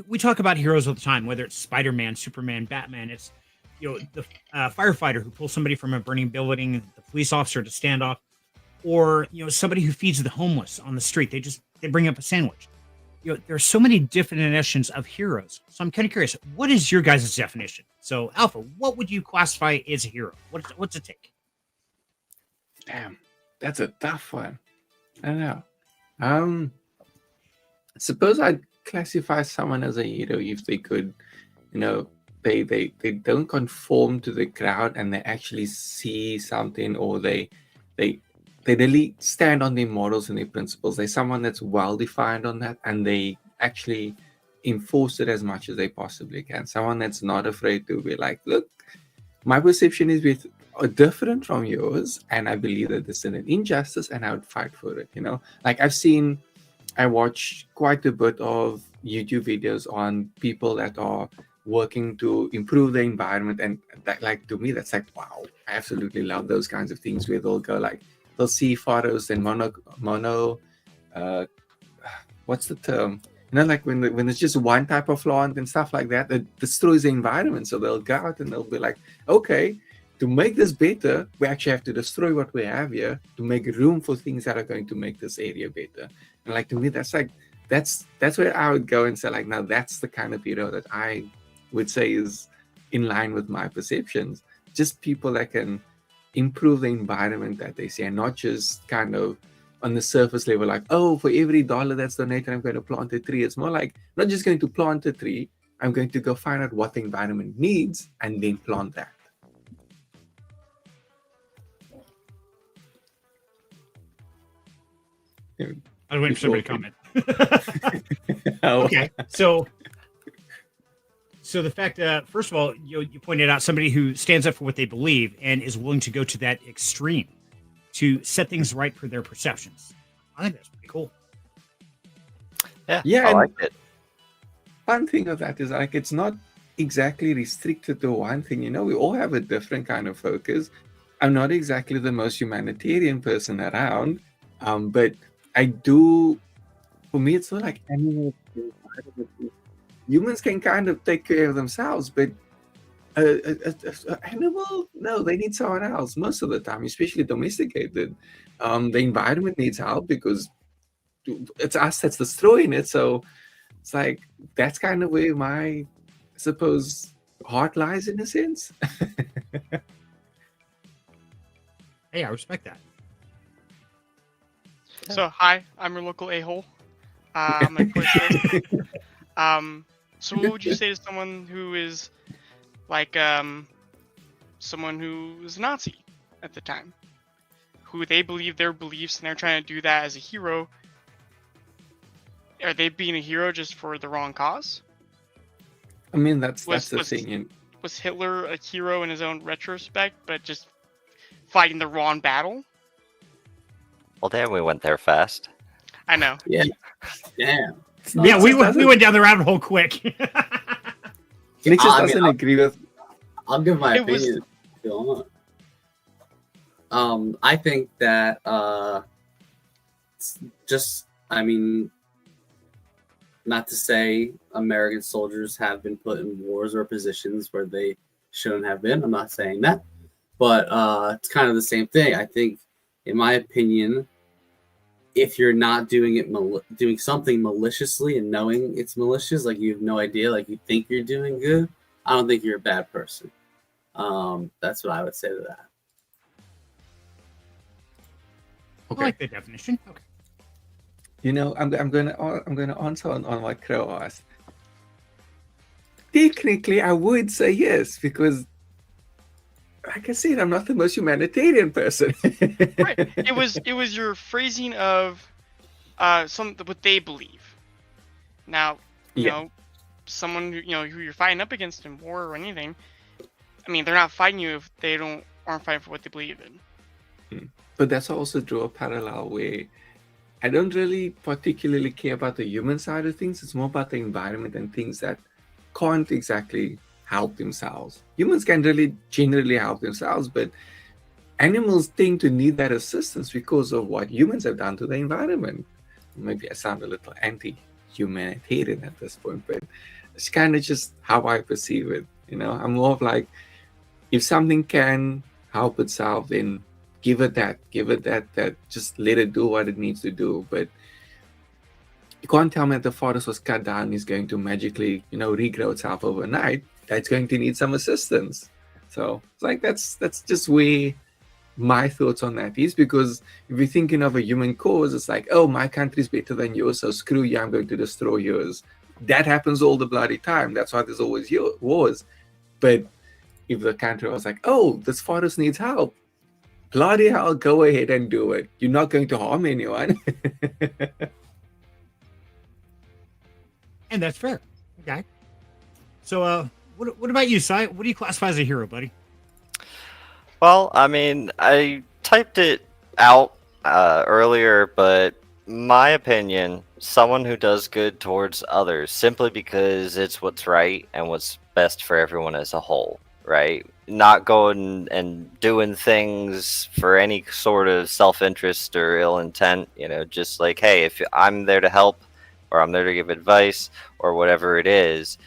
A: we talk about heroes all the time, whether it's Spider-Man, Superman, Batman. It's the firefighter who pulls somebody from a burning building, the police officer to stand off, or somebody who feeds the homeless on the street. They bring up a sandwich. There are so many definitions of heroes. So I'm kind of curious, what is your guys' definition? So Alpha, what would you classify as a hero? What's it take?
B: Damn, that's a tough one. I don't know. Suppose I'd classify someone as a hero if they could, they don't conform to the crowd and they actually see something, or they really stand on their morals and their principles. They're someone that's well defined on that, and they actually enforce it as much as they possibly can. Someone that's not afraid to be like, look, my perception is different from yours, and I believe that this is an injustice, and I would fight for it. Like I watch quite a bit of YouTube videos on people that are working to improve the environment, and that, like, to me, that's like, wow, I absolutely love those kinds of things where they'll go like, they'll see photos and what's the term? Like when it's just one type of plant and stuff like that, it destroys the environment. So they'll go out and they'll be like, okay, to make this better, we actually have to destroy what we have here to make room for things that are going to make this area better. And like, to me, that's where I would go and say, like, now that's the kind of hero that I would say is in line with my perceptions. Just people that can improve the environment that they see, and not just kind of on the surface level, like, oh, for every $1 that's donated, I'm going to plant a tree. It's more like, I'm not just going to plant a tree, I'm going to go find out what the environment needs and then plant that.
A: I was waiting for somebody to comment. Okay, so the fact that, first of all, you pointed out somebody who stands up for what they believe and is willing to go to that extreme to set things right for their perceptions. I think that's pretty cool.
C: Yeah, I like it.
B: One thing of that is, like, it's not exactly restricted to one thing. We all have a different kind of focus. I'm not exactly the most humanitarian person around, but I do. For me, it's not like animals. Humans can kind of take care of themselves, but animal, no, they need someone else most of the time, especially domesticated. The environment needs help because it's us that's destroying it. So it's like, that's kind of where my, I suppose, heart lies, in a sense.
A: Hey, I respect that.
D: So, hi, I'm your local a-hole. I'm a so what would you say to someone who is like someone who was a Nazi at the time, who they believe their beliefs and they're trying to do that as a hero, are they being a hero just for the wrong cause?
B: I mean, that's
D: Was
B: the thing.
D: was Hitler a hero in his own retrospect, but just fighting the wrong battle?
C: Well, damn, we went there fast.
D: I know.
E: Yeah. Damn.
A: Yeah, we
B: doesn't-
A: went down the rabbit hole quick.
B: Nick just
E: I mean,
B: doesn't agree with.
E: I'll give my
D: It was-
E: opinion if you want. I think that not to say American soldiers have been put in wars or positions where they shouldn't have been. I'm not saying that, but it's kind of the same thing. I think, in my opinion, if you're not doing it, doing something maliciously and knowing it's malicious, like you have no idea, like you think you're doing good, I don't think you're a bad person. That's what I would say to that.
A: I like the definition. Okay.
B: You know, I'm gonna answer on what Crow asked. Technically, I would say yes, because, like I said, I'm not the most humanitarian person.
D: Right. It was your phrasing of what they believe. Now, you know, someone who you're fighting up against in war or anything. I mean, they're not fighting you if they aren't fighting for what they believe in.
B: But that's also draw a parallel where I don't really particularly care about the human side of things. It's more about the environment and things that can't exactly help themselves. Humans can really generally help themselves, but animals tend to need that assistance because of what humans have done to the environment. Maybe I sound a little anti-humanitarian at this point, but it's kind of just how I perceive it. You know, I'm more of like, if something can help itself, then give it that, just let it do what it needs to do. But you can't tell me that the forest was cut down is going to magically, regrow itself overnight. That's going to need some assistance. So it's like, that's just where my thoughts on that is, because if you're thinking of a human cause, it's like, oh, my country's better than yours, so screw you, I'm going to destroy yours. That happens all the bloody time. That's why there's always wars. But if the country was like, oh, this forest needs help, bloody hell, go ahead and do it. You're not going to harm anyone.
A: And that's fair. Okay. So, what about you, Sai? What do you classify as a hero, buddy?
C: Well, I mean, I typed it out earlier, but my opinion, someone who does good towards others simply because it's what's right and what's best for everyone as a whole, right? Not going and doing things for any sort of self-interest or ill intent, just like, hey, if I'm there to help or I'm there to give advice or whatever it is,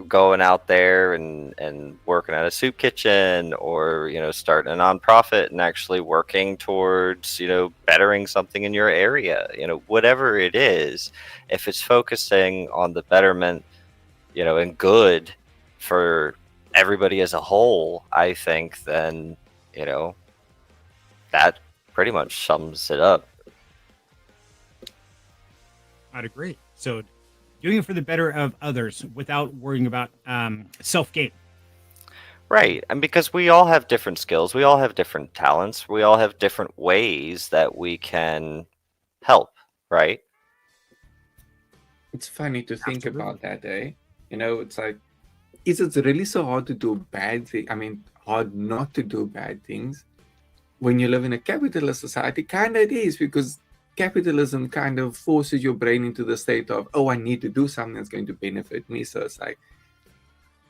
C: going out there and working at a soup kitchen or, starting a nonprofit and actually working towards, bettering something in your area, whatever it is, if it's focusing on the betterment, and good for everybody as a whole, I think then, that pretty much sums it up.
A: I'd agree. So doing it for the better of others without worrying about self-gain.
C: Right. And because we all have different skills, we all have different talents, we all have different ways that we can help, right?
B: It's funny to think about that, eh? It's like, is it really so hard to do bad things? I mean, hard not to do bad things when you live in a capitalist society? Kind of it is, because capitalism kind of forces your brain into the state of, oh, I need to do something that's going to benefit me. So it's like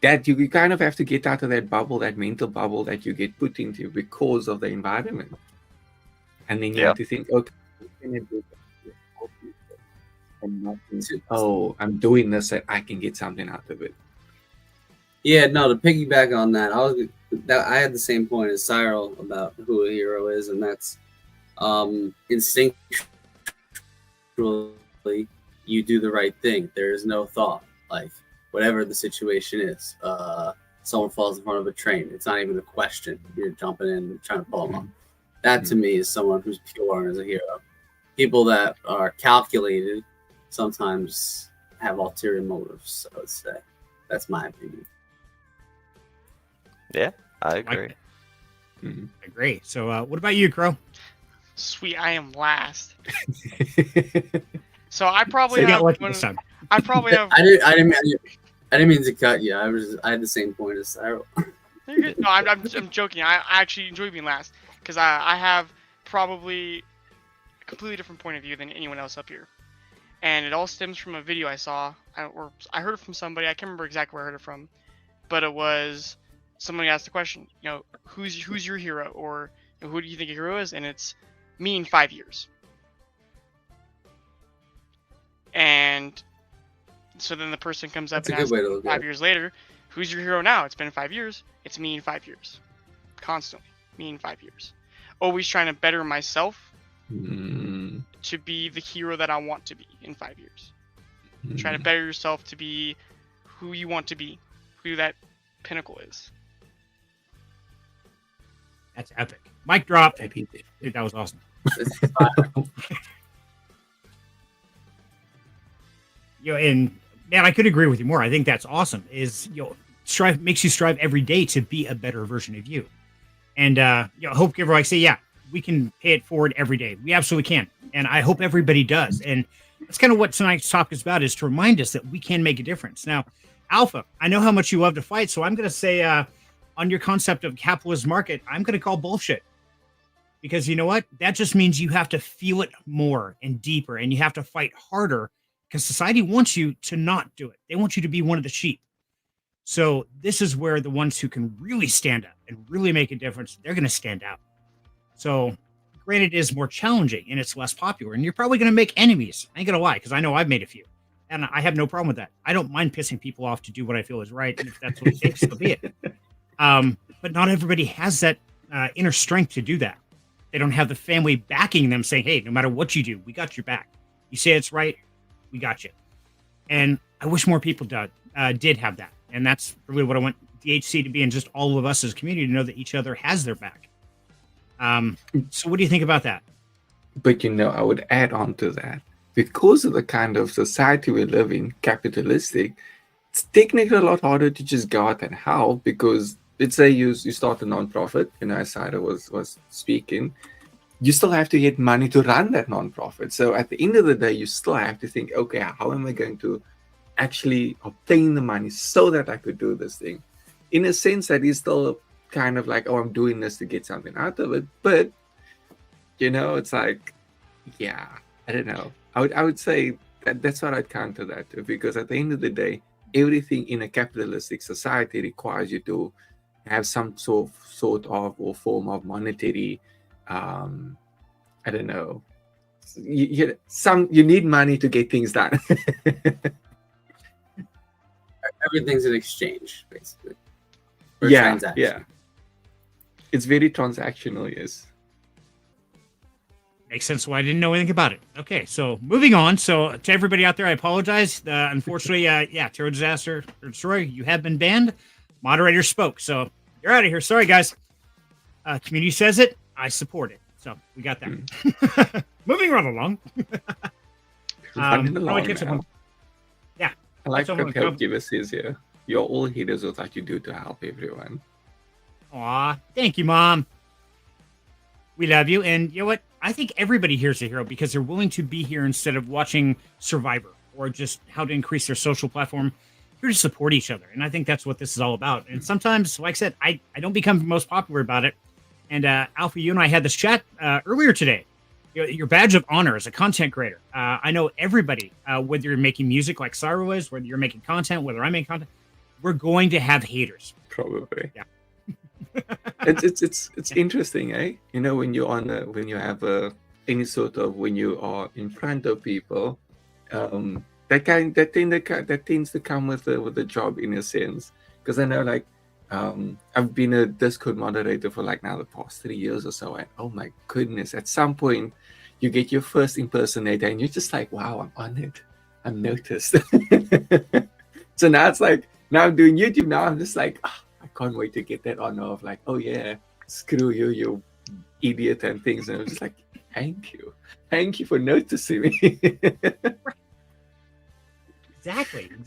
B: that you kind of have to get out of that bubble, that mental bubble that you get put into because of the environment. And then you have to think, okay, what can I do to help people? And not think, oh, I'm doing this so I can get something out of it.
E: Yeah, no, to piggyback on that, I had the same point as Cyril about who a hero is, and that's instinctually you do the right thing. There is no thought, like whatever the situation is. Someone falls in front of a train, it's not even a question. You're jumping in, trying to pull them up. That to me is someone who's pure and is a hero. People that are calculated sometimes have ulterior motives, I would say. That's my opinion.
C: Yeah, I agree.
B: Mhm.
A: Great. So, what about you, Crow?
D: Sweet, I am last. So I
A: So
D: probably
A: you got
D: have
A: lucky
D: one.
A: this time.
D: I probably have.
E: I didn't mean to cut you. I had the same point as Cyril.
D: You're good. No, I'm joking. I actually enjoy being last because I have probably a completely different point of view than anyone else up here, and it all stems from a video I saw, or I heard it from somebody. I can't remember exactly where I heard it from, but it was somebody asked the question, who's your hero, or who do you think your hero is, and it's me in 5 years. And so then the person comes up
E: That's a
D: and
E: good
D: asks
E: way to look at
D: 5
E: it.
D: years later, who's your hero now? It's been 5 years. It's me in 5 years. Constantly. Me in 5 years. Always trying to better myself
B: Mm,
D: to be the hero that I want to be in 5 years. Try to
B: mm.
D: better yourself to be who you want to be, who that pinnacle is.
A: That's epic. Mic drop.
B: Maybe-
A: Dude, that was awesome. And man, I could agree with you more. I think that's awesome. Strive makes you strive every day to be a better version of you. And Hope Giver, I say, yeah, we can pay it forward every day. We absolutely can, and I hope everybody does. And that's kind of what tonight's talk is about: is to remind us that we can make a difference. Now, Alpha, I know how much you love to fight, so I'm going to say, on your concept of capitalist market, I'm going to call bullshit. Because you know what? That just means you have to feel it more and deeper, and you have to fight harder. Because society wants you to not do it. They want you to be one of the sheep. So this is where the ones who can really stand up and really make a difference, they're going to stand out. So granted, it is more challenging and it's less popular. And you're probably going to make enemies. I ain't going to lie, because I know I've made a few. And I have no problem with that. I don't mind pissing people off to do what I feel is right. And if that's what it takes, so be it. But not everybody has that inner strength to do that. They don't have the family backing them saying, hey, no matter what you do, we got your back. You say it's right, we got you. And I wish more people did have that. And that's really what I want DHC to be, and just all of us as a community to know that each other has their back. So what do you think about that?
B: But I would add on to that. Because of the kind of society we live in, capitalistic, it's technically a lot harder to just go out and help, because let's say you start a non-profit, as Sarah was speaking, you still have to get money to run that non-profit. So at the end of the day, you still have to think, okay, how am I going to actually obtain the money so that I could do this thing? In a sense, that is still kind of like, oh, I'm doing this to get something out of it. But, it's like, yeah, I don't know. I would say that's what I'd counter that to, because at the end of the day, everything in a capitalistic society requires you to have some sort of or form of monetary, I don't know. You need money to get things done.
E: Everything's an exchange, basically. Or
B: Yeah,
E: transaction.
B: yeah. It's very transactional, yes.
A: Makes sense why I didn't know anything about it. Okay, so moving on. So to everybody out there, I apologize. Unfortunately, Terror Disaster or Destroy, you have been banned. Moderator spoke, so you're out of here. Sorry, guys. Community says it. I support it. So we got that. Moving right along.
B: Running
A: I
B: along
A: catch up
B: now.
A: on- yeah.
B: I like
A: Someone
B: what
A: come-
B: Help Give Us says here. You're all heroes with what you do to help everyone.
A: Aw, thank you, Mom. We love you. And you know what? I think everybody here is a hero because they're willing to be here instead of watching Survivor or just how to increase their social platform. Here to support each other. And I think that's what this is all about. And sometimes, like I said, I don't become the most popular about it. And Alpha, you and I had this chat earlier today. Your badge of honor as a content creator. I know everybody, whether you're making music like Cyril is, whether you're making content, whether I make content, we're going to have haters.
B: Probably.
A: Yeah.
B: It's interesting, eh? When you're when you have any sort of, when you are in front of people, that tends to come with the job, in a sense. Because I know, like, I've been a Discord moderator for like now the past 3 years or so, and oh my goodness, at some point you get your first impersonator and you're just like, wow, I'm honored, I'm noticed. So now it's like, now I'm doing YouTube, now I'm just like, I can't wait to get that honor of like, oh yeah, screw you, you idiot, and things. And I'm just like, thank you for noticing me.
A: Exactly. And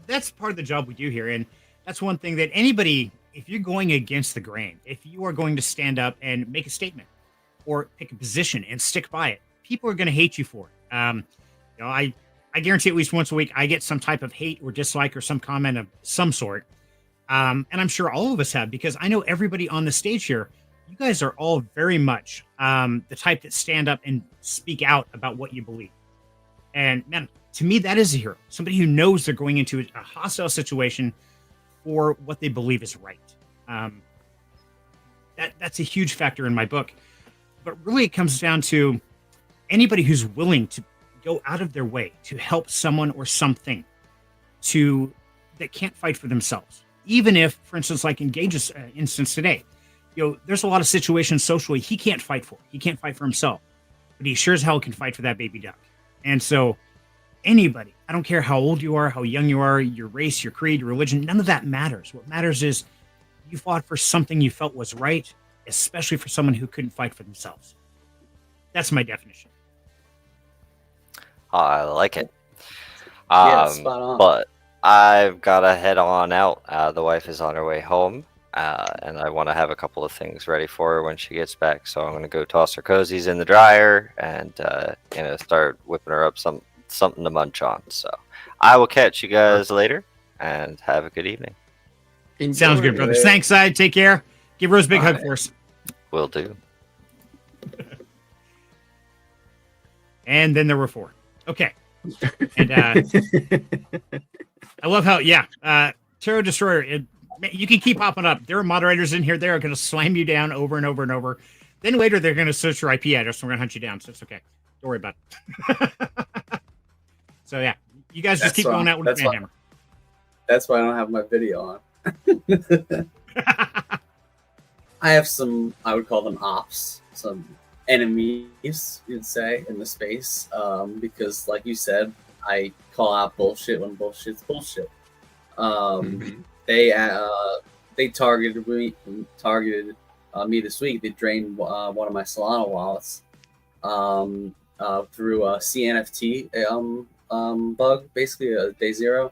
A: that's part of the job we do here, and that's one thing that anybody if you're going against the grain, if you are going to stand up and make a statement or pick a position and stick by it, people are going to hate you for it. I guarantee at least once a week I get some type of hate or dislike or some comment of some sort. And I'm sure all of us have, because I know everybody on the stage here, you guys are all very much the type that stand up and speak out about what you believe. And man, to me, that is a hero. Somebody who knows they're going into a hostile situation for what they believe is right. That's a huge factor in my book. But really, it comes down to anybody who's willing to go out of their way to help someone or something that can't fight for themselves. Even if, for instance, like in Gage's instance today, there's a lot of situations socially he can't fight for. He can't fight for himself, but he sure as hell can fight for that baby duck. And so anybody, I don't care how old you are, how young you are, your race, your creed, your religion, none of that matters. What matters is you fought for something you felt was right, especially for someone who couldn't fight for themselves. That's my definition.
C: I like it.
E: Yeah, spot on.
C: But I've got to head on out. The wife is on her way home, and I want to have a couple of things ready for her when she gets back. So I'm going to go toss her cozies in the dryer and start whipping her up something to munch on. So I will catch you guys later, and have a good evening.
A: Sounds good, brothers. Thanks, Side. Take care. Give Rose a big hug for us.
C: Will do.
A: And then there were 4. Okay. And I love how, Terror Destroyer, you can keep popping up. There are moderators in here. They're going to slam you down over and over and over. Then later, they're going to search your IP address and we're going to hunt you down. So it's okay. Don't worry about it. So, yeah, you guys just keep going out with the hammer.
E: That's why I don't have my video on. I have some, I would call them ops, some enemies, you'd say, in the space, because like you said, I call out bullshit when bullshit's bullshit. They targeted me this week. They drained one of my Solana wallets through a CNFT bug, basically a day zero.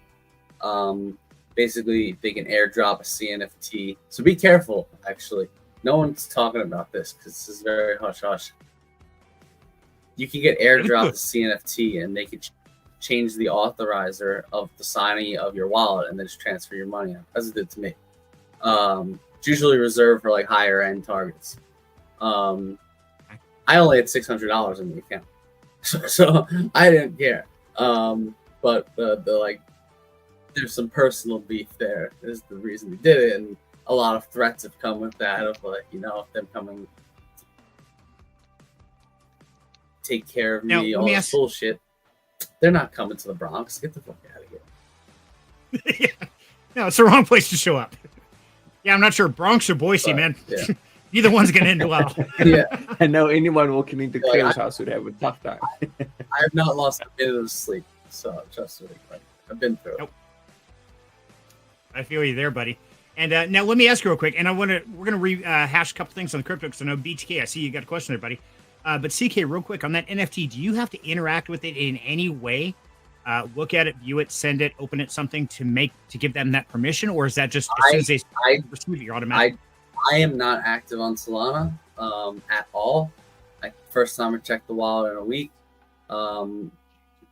E: Basically, they can airdrop a CNFT. So be careful, actually. No one's talking about this because this is very hush-hush. You can get airdropped a CNFT and they can change the authorizer of the signing of your wallet and then just transfer your money out, as it did to me. It's usually reserved for like higher-end targets. I only had $600 in the account, so I didn't care. But the there's some personal beef there is the reason we did it, and a lot of threats have come with that of them coming to take care of me, all this bullshit. They're not coming to the Bronx. Get the fuck out of here.
A: No, it's the wrong place to show up. Yeah, I'm not sure Bronx or Boise, man. Yeah. Neither one's gonna end well.
B: Yeah, I know anyone walking into Cleo's house would have a tough time.
E: I have not lost a minute of sleep, so trust me, I've been through it.
A: I feel you there, buddy. And now let me ask you real quick, and we're gonna rehash a couple things on the crypto because I know BTK, I see you got a question there, buddy. But CK, real quick on that NFT, do you have to interact with it in any way? Look at it, view it, send it, open it, something to give them that permission, or is that just as soon as they receive it, you're automatic?
E: I am not active on Solana at all. First time I checked the wallet in a week.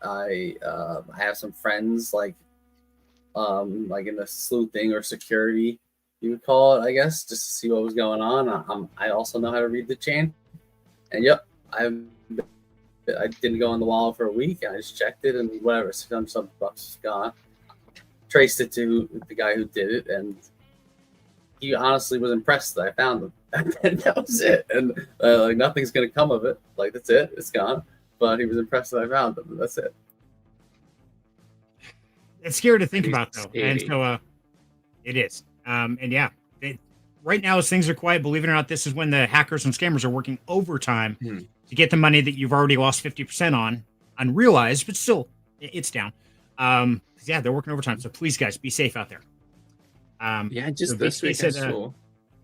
E: I have some friends like in the sleuthing or security, you would call it, I guess, just to see what was going on. I also know how to read the chain, and I didn't go on the wallet for a week. I just checked it, and whatever, $600 was gone. Traced it to the guy who did it, and he honestly was impressed that I found him. And that was it. And nothing's gonna come of it. Like, that's it. It's gone. But he was impressed that I found him. And that's it.
A: It's scary to think about, though. And so it is. And yeah, right now, as things are quiet, believe it or not, this is when the hackers and scammers are working overtime to get the money that you've already lost 50% on, unrealized, but still, it's down. Yeah, they're working overtime. So please, guys, be safe out there.
B: Just
A: so
B: this week I saw.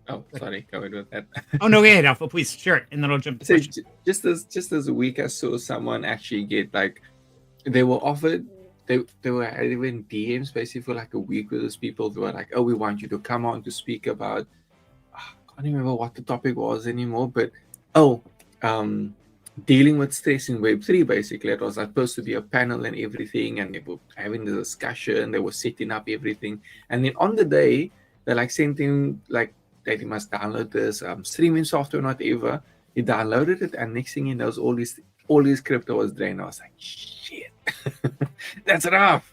B: Oh, sorry, go ahead with that.
A: Oh no, go ahead, Alpha. Please share it, and then I'll jump.
B: So just as a week, I saw someone actually get they were offered they were even DMs basically for like a week with those people who were like, oh, we want you to come on to speak about, I can't remember what the topic was anymore, but dealing with stress in Web3 basically. It was supposed to be a panel and everything, and they were having the discussion, they were setting up everything. And then on the day, they like sent him like that he must download this streaming software, whatever. He downloaded it, and next thing he knows, all his crypto was drained. I was like, shit, that's rough.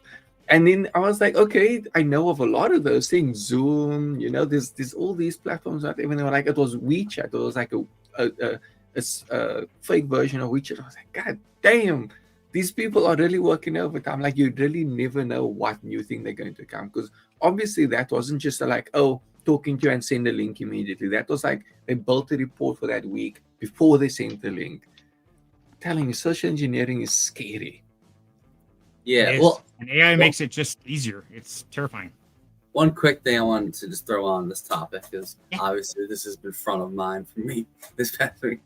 B: And then I was like, okay, I know of a lot of those things. Zoom, there's all these platforms that even though like it was WeChat, it was like a fake version of WeChat. I was like, God damn, these people are really working overtime. Like you really never know what new thing they're going to come, because obviously that wasn't just like, oh, talking to you and send a link immediately. That was like they built a report for that week before they sent the link. I'm telling you, social engineering is scary.
E: Yeah, well,
A: and AI makes it just easier. It's terrifying.
E: One quick thing I wanted to just throw on this topic, because obviously this has been front of mind for me this past week.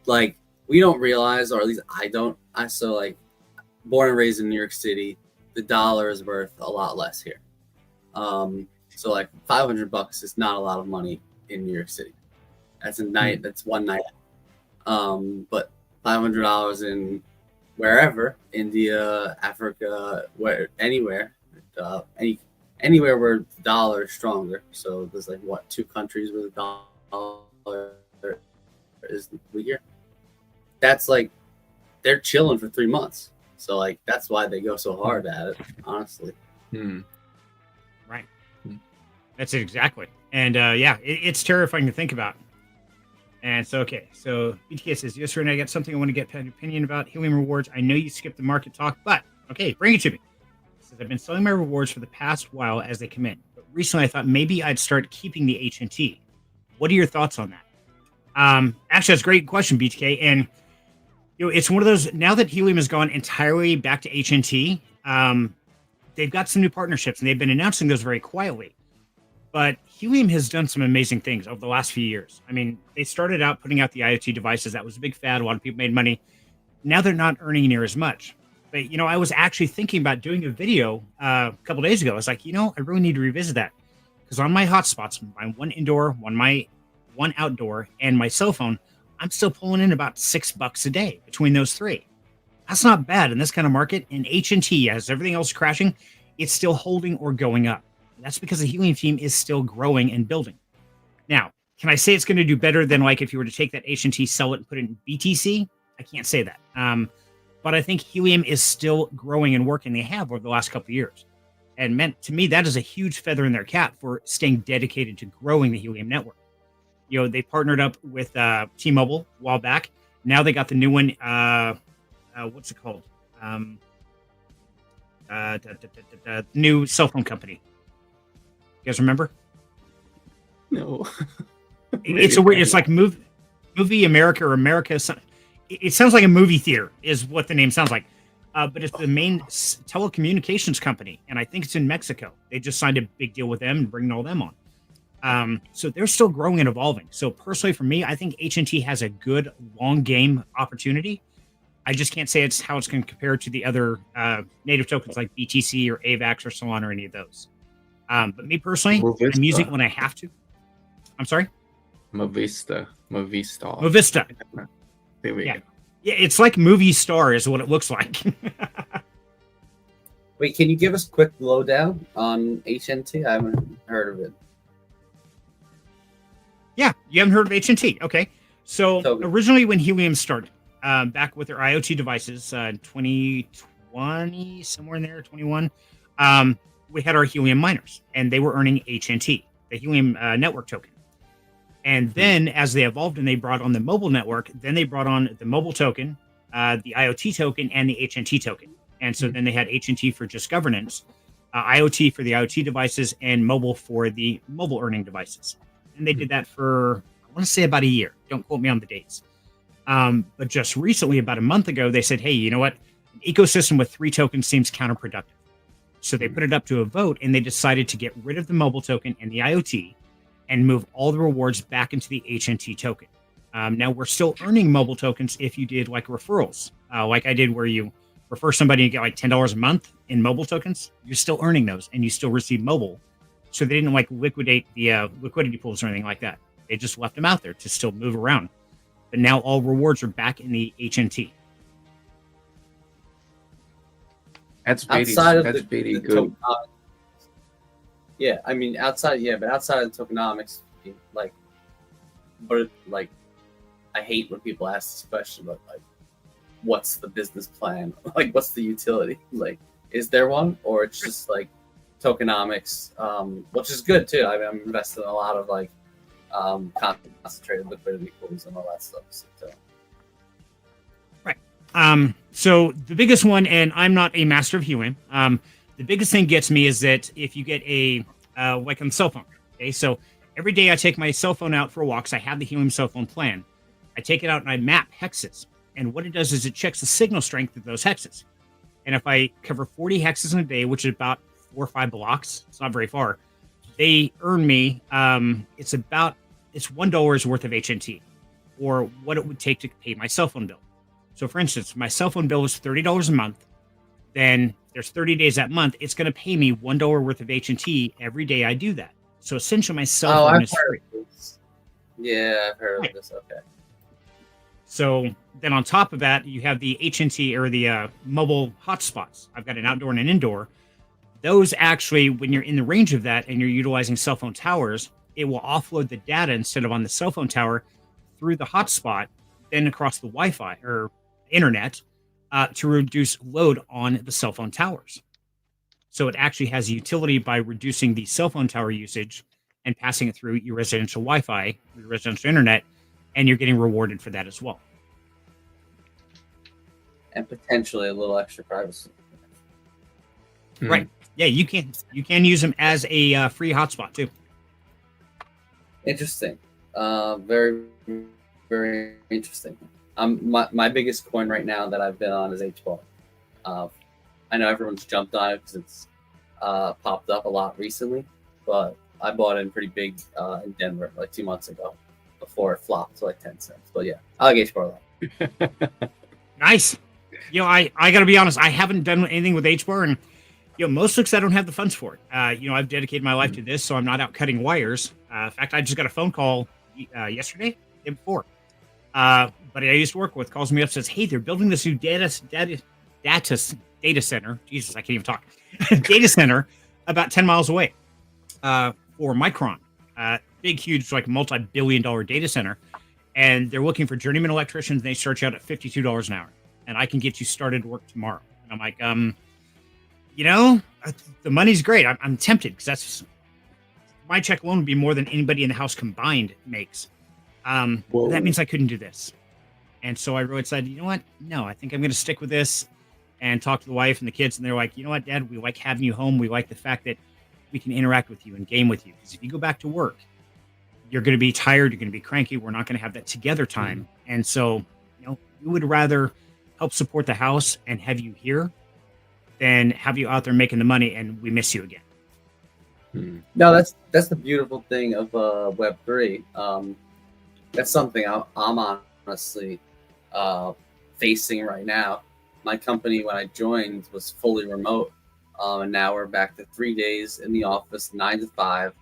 E: Like we don't realize, or at least I don't. So like, born and raised in New York City, the dollar is worth a lot less here. So like $500 is not a lot of money in New York City. That's a night. That's one night. But $500 in wherever, India, Africa, anywhere where the dollar is stronger. So there's like two countries where the dollar is weaker. That's like they're chilling for 3 months. So like that's why they go so hard at it, honestly.
A: Right. That's it exactly. And it's terrifying to think about. And so, okay. So BTK says, yes, Renee, I got something I want to get an opinion about. Helium rewards. I know you skipped the market talk, but okay, bring it to me. He says, I've been selling my rewards for the past while as they come in. But recently I thought maybe I'd start keeping the HNT. What are your thoughts on that? Actually, that's a great question, BTK. And it's one of those, now that Helium has gone entirely back to HNT, they've got some new partnerships and they've been announcing those very quietly. But Helium has done some amazing things over the last few years. I mean, they started out putting out the IoT devices. That was a big fad. A lot of people made money. Now they're not earning near as much. But, I was actually thinking about doing a video a couple days ago. I was like, I really need to revisit that. Because on my hotspots, my one indoor, one outdoor, and my cell phone, I'm still pulling in about $6 a day between those three. That's not bad in this kind of market. And HNT, as everything else crashing, it's still holding or going up. That's because the Helium team is still growing and building. Now, can I say it's going to do better than like if you were to take that HNT, sell it, and put it in BTC? I can't say that. But I think Helium is still growing and working. They have over the last couple of years. And to me, that is a huge feather in their cap for staying dedicated to growing the Helium network. They partnered up with T-Mobile a while back. Now they got the new one. What's it called? New cell phone company. You guys remember?
B: No.
A: It's a weird. It's like movie America or America. It sounds like a movie theater is what the name sounds like. But it's the main telecommunications company, and I think it's in Mexico. They just signed a big deal with them and bringing all them on. So they're still growing and evolving. So personally, for me, I think HNT has a good long game opportunity. I just can't say how it's going to compare to the other native tokens like BTC or AVAX or Solana or any of those. But me personally, I'm using it when I have to. I'm sorry?
B: Movista. There we go.
A: Yeah, it's like Movie Star is what it looks like.
E: Wait, can you give us a quick lowdown on HNT? I haven't heard of it.
A: Yeah, you haven't heard of HNT. Okay. So originally when Helium started, back with their IoT devices, 2020, somewhere in there, 21, we had our Helium miners, and they were earning HNT, the Helium network token. And then as they evolved and they brought on the mobile network, then they brought on the mobile token, the IoT token, and the HNT token. And so then they had HNT for just governance, IoT for the IoT devices, and mobile for the mobile earning devices. And they did that for, I want to say about a year. Don't quote me on the dates. But just recently, about a month ago, they said, hey, you know what? An ecosystem with 3 tokens seems counterproductive. So they put it up to a vote, and they decided to get rid of the mobile token and the IoT and move all the rewards back into the HNT token. Now we're still earning mobile tokens if you did like referrals, like I did, where you refer somebody and get like $10 a month in mobile tokens. You're still earning those, and you still receive mobile. So they didn't like liquidate the liquidity pools or anything like that. They just left them out there to still move around. But now all rewards are back in the HNT.
B: That's very,
E: Outside of
B: that's
E: the
B: very good.
E: Yeah, I mean, outside of the tokenomics, like, but like, I hate when people ask this question, but like, what's the business plan? Like, what's the utility? Like, is there one, or it's just like tokenomics, which is good too. I mean, I'm invested in a lot of like concentrated liquidity pools and all that stuff. So.
A: Right. So the biggest one, and I'm not a master of Helium. The biggest thing gets me is that if you get a like on cell phone. Okay, so every day I take my cell phone out for walks. I have the Helium cell phone plan. I take it out and I map hexes. And what it does is it checks the signal strength of those hexes. And if I cover 40 hexes in a day, which is about 4 or 5 blocks, it's not very far, they earn me, it's $1 worth of HNT, or what it would take to pay my cell phone bill. So for instance, my cell phone bill is $30 a month. Then there's 30 days that month. It's going to pay me $1 worth of HNT every day I do that. So essentially my cell phone is free.
E: Yeah, I've heard of this. Okay.
A: So then on top of that, you have the HNT, or the mobile hotspots. I've got an outdoor and an indoor. Those actually, when you're in the range of that and you're utilizing cell phone towers, it will offload the data instead of on the cell phone tower through the hotspot, then across the Wi-Fi or internet to reduce load on the cell phone towers. So it actually has utility by reducing the cell phone tower usage and passing it through your residential Wi-Fi, your residential internet, and you're getting rewarded for that as well.
E: And potentially a little extra privacy.
A: Right. Yeah, you can use them as a free hotspot too.
E: Interesting. Very, very interesting. My biggest coin right now that I've been on is HBAR. I know everyone's jumped on it because it's popped up a lot recently, but I bought in pretty big in Denver like 2 months ago before it flopped to like 10 cents. But yeah, I like HBAR a lot.
A: Nice. You know, I got to be honest, I haven't done anything with HBAR, and you know, mostly because I don't have the funds for it. You know, I've dedicated my life to this, so I'm not out cutting wires. In fact, I just got a phone call yesterday, day before. But I used to work with calls me up, says, "Hey, they're building this new data center." Jesus, I can't even talk. Data center about 10 miles away for Micron. Big, huge, like multi-billion-dollar data center. And they're looking for journeyman electricians. And they start you out at $52 an hour. And I can get you started work tomorrow. And I'm like, you know, the money's great. I'm tempted because that's my check alone would be more than anybody in the house combined makes. That means I couldn't do this. And so I really decided, you know what? No, I think I'm going to stick with this and talk to the wife and the kids. And they're like, you know what, Dad, we like having you home. We like the fact that we can interact with you and game with you. Because if you go back to work, you're going to be tired. You're going to be cranky. We're not going to have that together time. And so, you know, we would rather help support the house and have you here than have you out there making the money and we miss you again.
E: No, that's the beautiful thing of Web3. That's something I'm honestly facing right now. My company, when I joined, was fully remote, and now we're back to 3 days in the office, 9 to 5.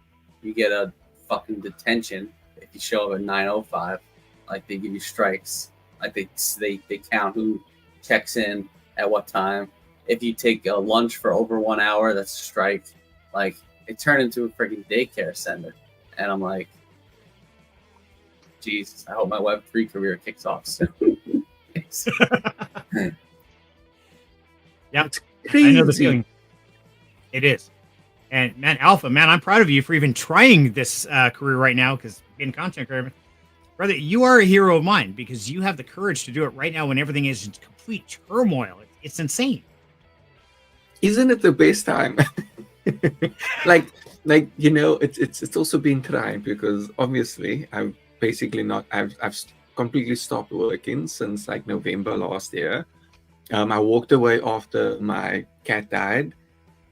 E: You get a fucking detention if you show up at 9:05. Like, they give you strikes. Like, they count who checks in at what time. If you take a lunch for over 1 hour, that's a strike. Like, it turned into a freaking daycare center. And I'm like, Jesus, I hope my Web3 career kicks off soon.
A: Yeah, I know the feeling. It is. And man, Alpha, man, I'm proud of you for even trying this career right now, because being content creator, brother, you are a hero of mine because you have the courage to do it right now when everything is in complete turmoil. It's insane.
B: Isn't it the best time? like you know, it's also been trying because obviously I've completely stopped working since like November last year. I walked away after my cat died.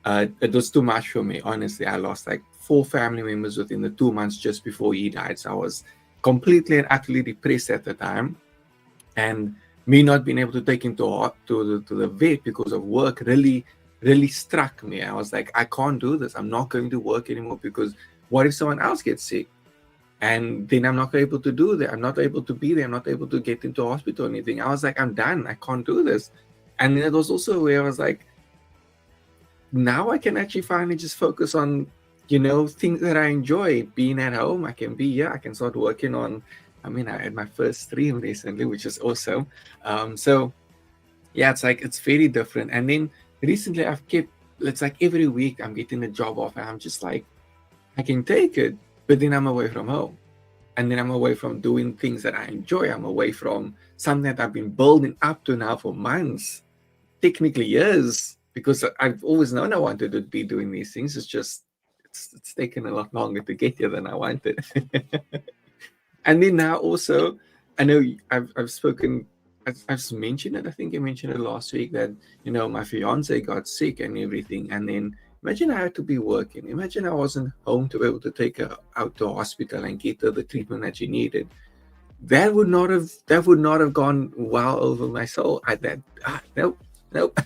B: It was too much for me, honestly. I lost like 4 family members within the 2 months just before he died. So I was completely and utterly depressed at the time, and me not being able to take him to the vet because of work really struck me. I was like, I can't do this. I'm not going to work anymore, because what if someone else gets sick? And then I'm not able to do that. I'm not able to be there. I'm not able to get into hospital or anything. I was like, I'm done. I can't do this. And then it was also where I was like, now I can actually finally just focus on, things that I enjoy. Being at home, I can be here. I can start working on, I had my first stream recently, which is awesome. So yeah, it's very different. And then recently it's like every week I'm getting a job offer. I'm just like, I can take it, but then I'm away from home. And then I'm away from doing things that I enjoy. I'm away from something that I've been building up to now for months, technically years, because I've always known I wanted to be doing these things. It's just, it's taken a lot longer to get here than I wanted. And then now also, I know I've spoken, I've mentioned it, I think I mentioned it last week, that, my fiance got sick and everything. And then imagine I had to be working. Imagine I wasn't home to be able to take her out to a hospital and get her the treatment that she needed. That would not have gone well over my soul. Nope.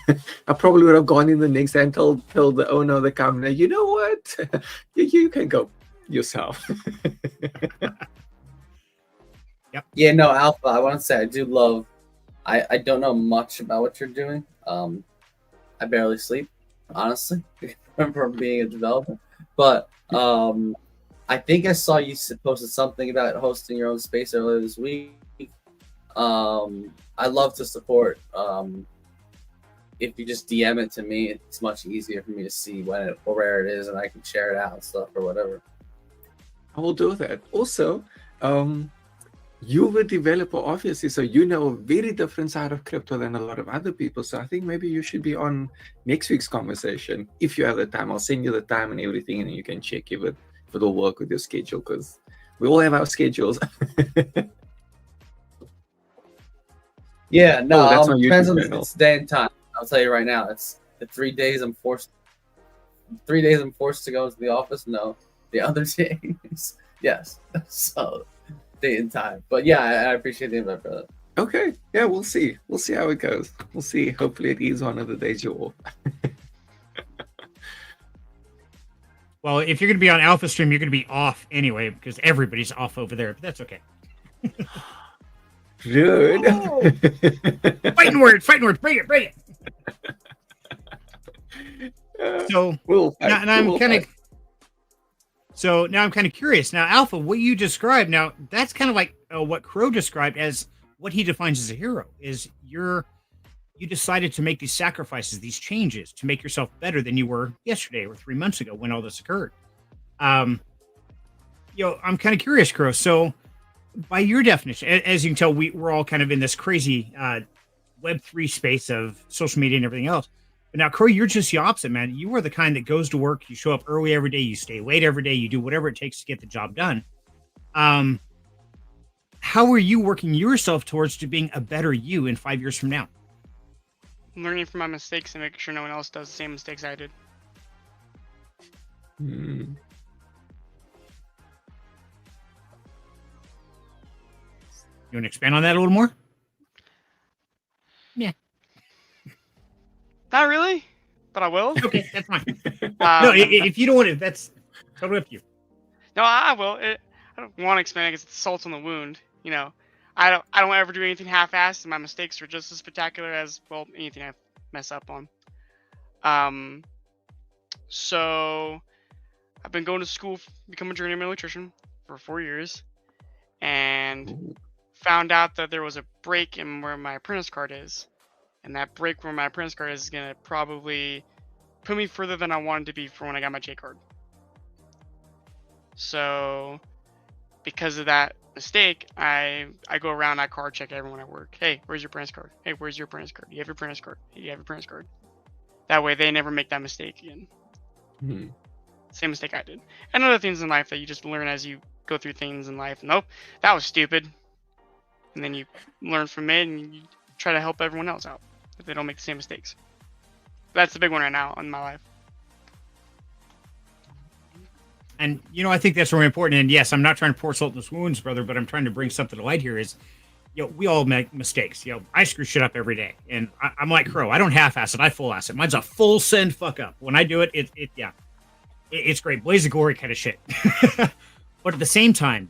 B: I probably would have gone in the next day and told the owner of the company, you know what? you can go yourself.
A: Yep.
E: Yeah, no, Alpha, I want to say I do love. I don't know much about what you're doing. I barely sleep, honestly, from being a developer. But I think I saw you posted something about hosting your own space earlier this week. I love to support. If you just DM it to me, it's much easier for me to see when or where it is, and I can share it out and stuff or whatever.
B: I will do that. Also, you're a developer, obviously, so you know a very different side of crypto than a lot of other people. So I think maybe you should be on next week's conversation if you have the time. I'll send you the time and everything, and you can check if it'll work with your schedule, because we all have our schedules.
E: Yeah, no,
B: that's my
E: depends
B: YouTube
E: on
B: channel.
E: it's day and time. I'll tell you right now, it's the 3 days I'm forced. 3 days I'm forced to go to the office. No, the other days, yes. So. Day and time, but yeah, I appreciate the invite, brother.
B: Okay, yeah, we'll see how it goes. We'll see. Hopefully it is one of the days you're off.
A: Well, if you're going to be on Alpha Stream, you're going to be off anyway, because everybody's off over there, but that's okay.
B: Dude.
A: Oh. Fighting words, bring it. So now I'm kind of curious. Now, Alpha, what you described, now that's kind of like what Crow described as what he defines as a hero. Is you decided to make these sacrifices, these changes to make yourself better than you were yesterday or 3 months ago when all this occurred. I'm kind of curious, Crow. So, by your definition, as you can tell, we're all kind of in this crazy Web3 space of social media and everything else. But now, Crow, you're just the opposite, man. You are the kind that goes to work. You show up early every day. You stay late every day. You do whatever it takes to get the job done. How are you working yourself towards to being a better you in 5 years from now?
D: Learning from my mistakes and making sure no one else does the same mistakes I did.
B: Hmm.
A: You want to expand on that a little more? Yeah.
D: Not really, but I will.
A: Okay, that's fine. No, if you don't want to, that's totally up to you.
D: No, I will. I don't want to expand because it's salt on the wound. I don't ever do anything half-assed, and my mistakes are just as spectacular as anything I mess up on. So I've been going to school to become a journeyman electrician for 4 years, and found out that there was a break in where my apprentice card is. And that break where my apprentice card is going to probably put me further than I wanted to be for when I got my J card. So, because of that mistake, I go around, I card check everyone at work. Hey, where's your apprentice card? Hey, where's your apprentice card? You have your apprentice card? Hey, you have your apprentice card? That way they never make that mistake again. Same mistake I did. And other things in life that you just learn as you go through things in life. Nope, that was stupid. And then you learn from it and you try to help everyone else out if they don't make the same mistakes. That's the big one right now in my life.
A: And I think that's really important. And yes, I'm not trying to pour salt in this wounds, brother, but I'm trying to bring something to light here. Is we all make mistakes. I screw shit up every day, and I'm like Crow. I don't half-ass it. I full-ass it. Mine's a full send fuck up. When I do it, it's great. Blaze of glory kind of shit. But at the same time,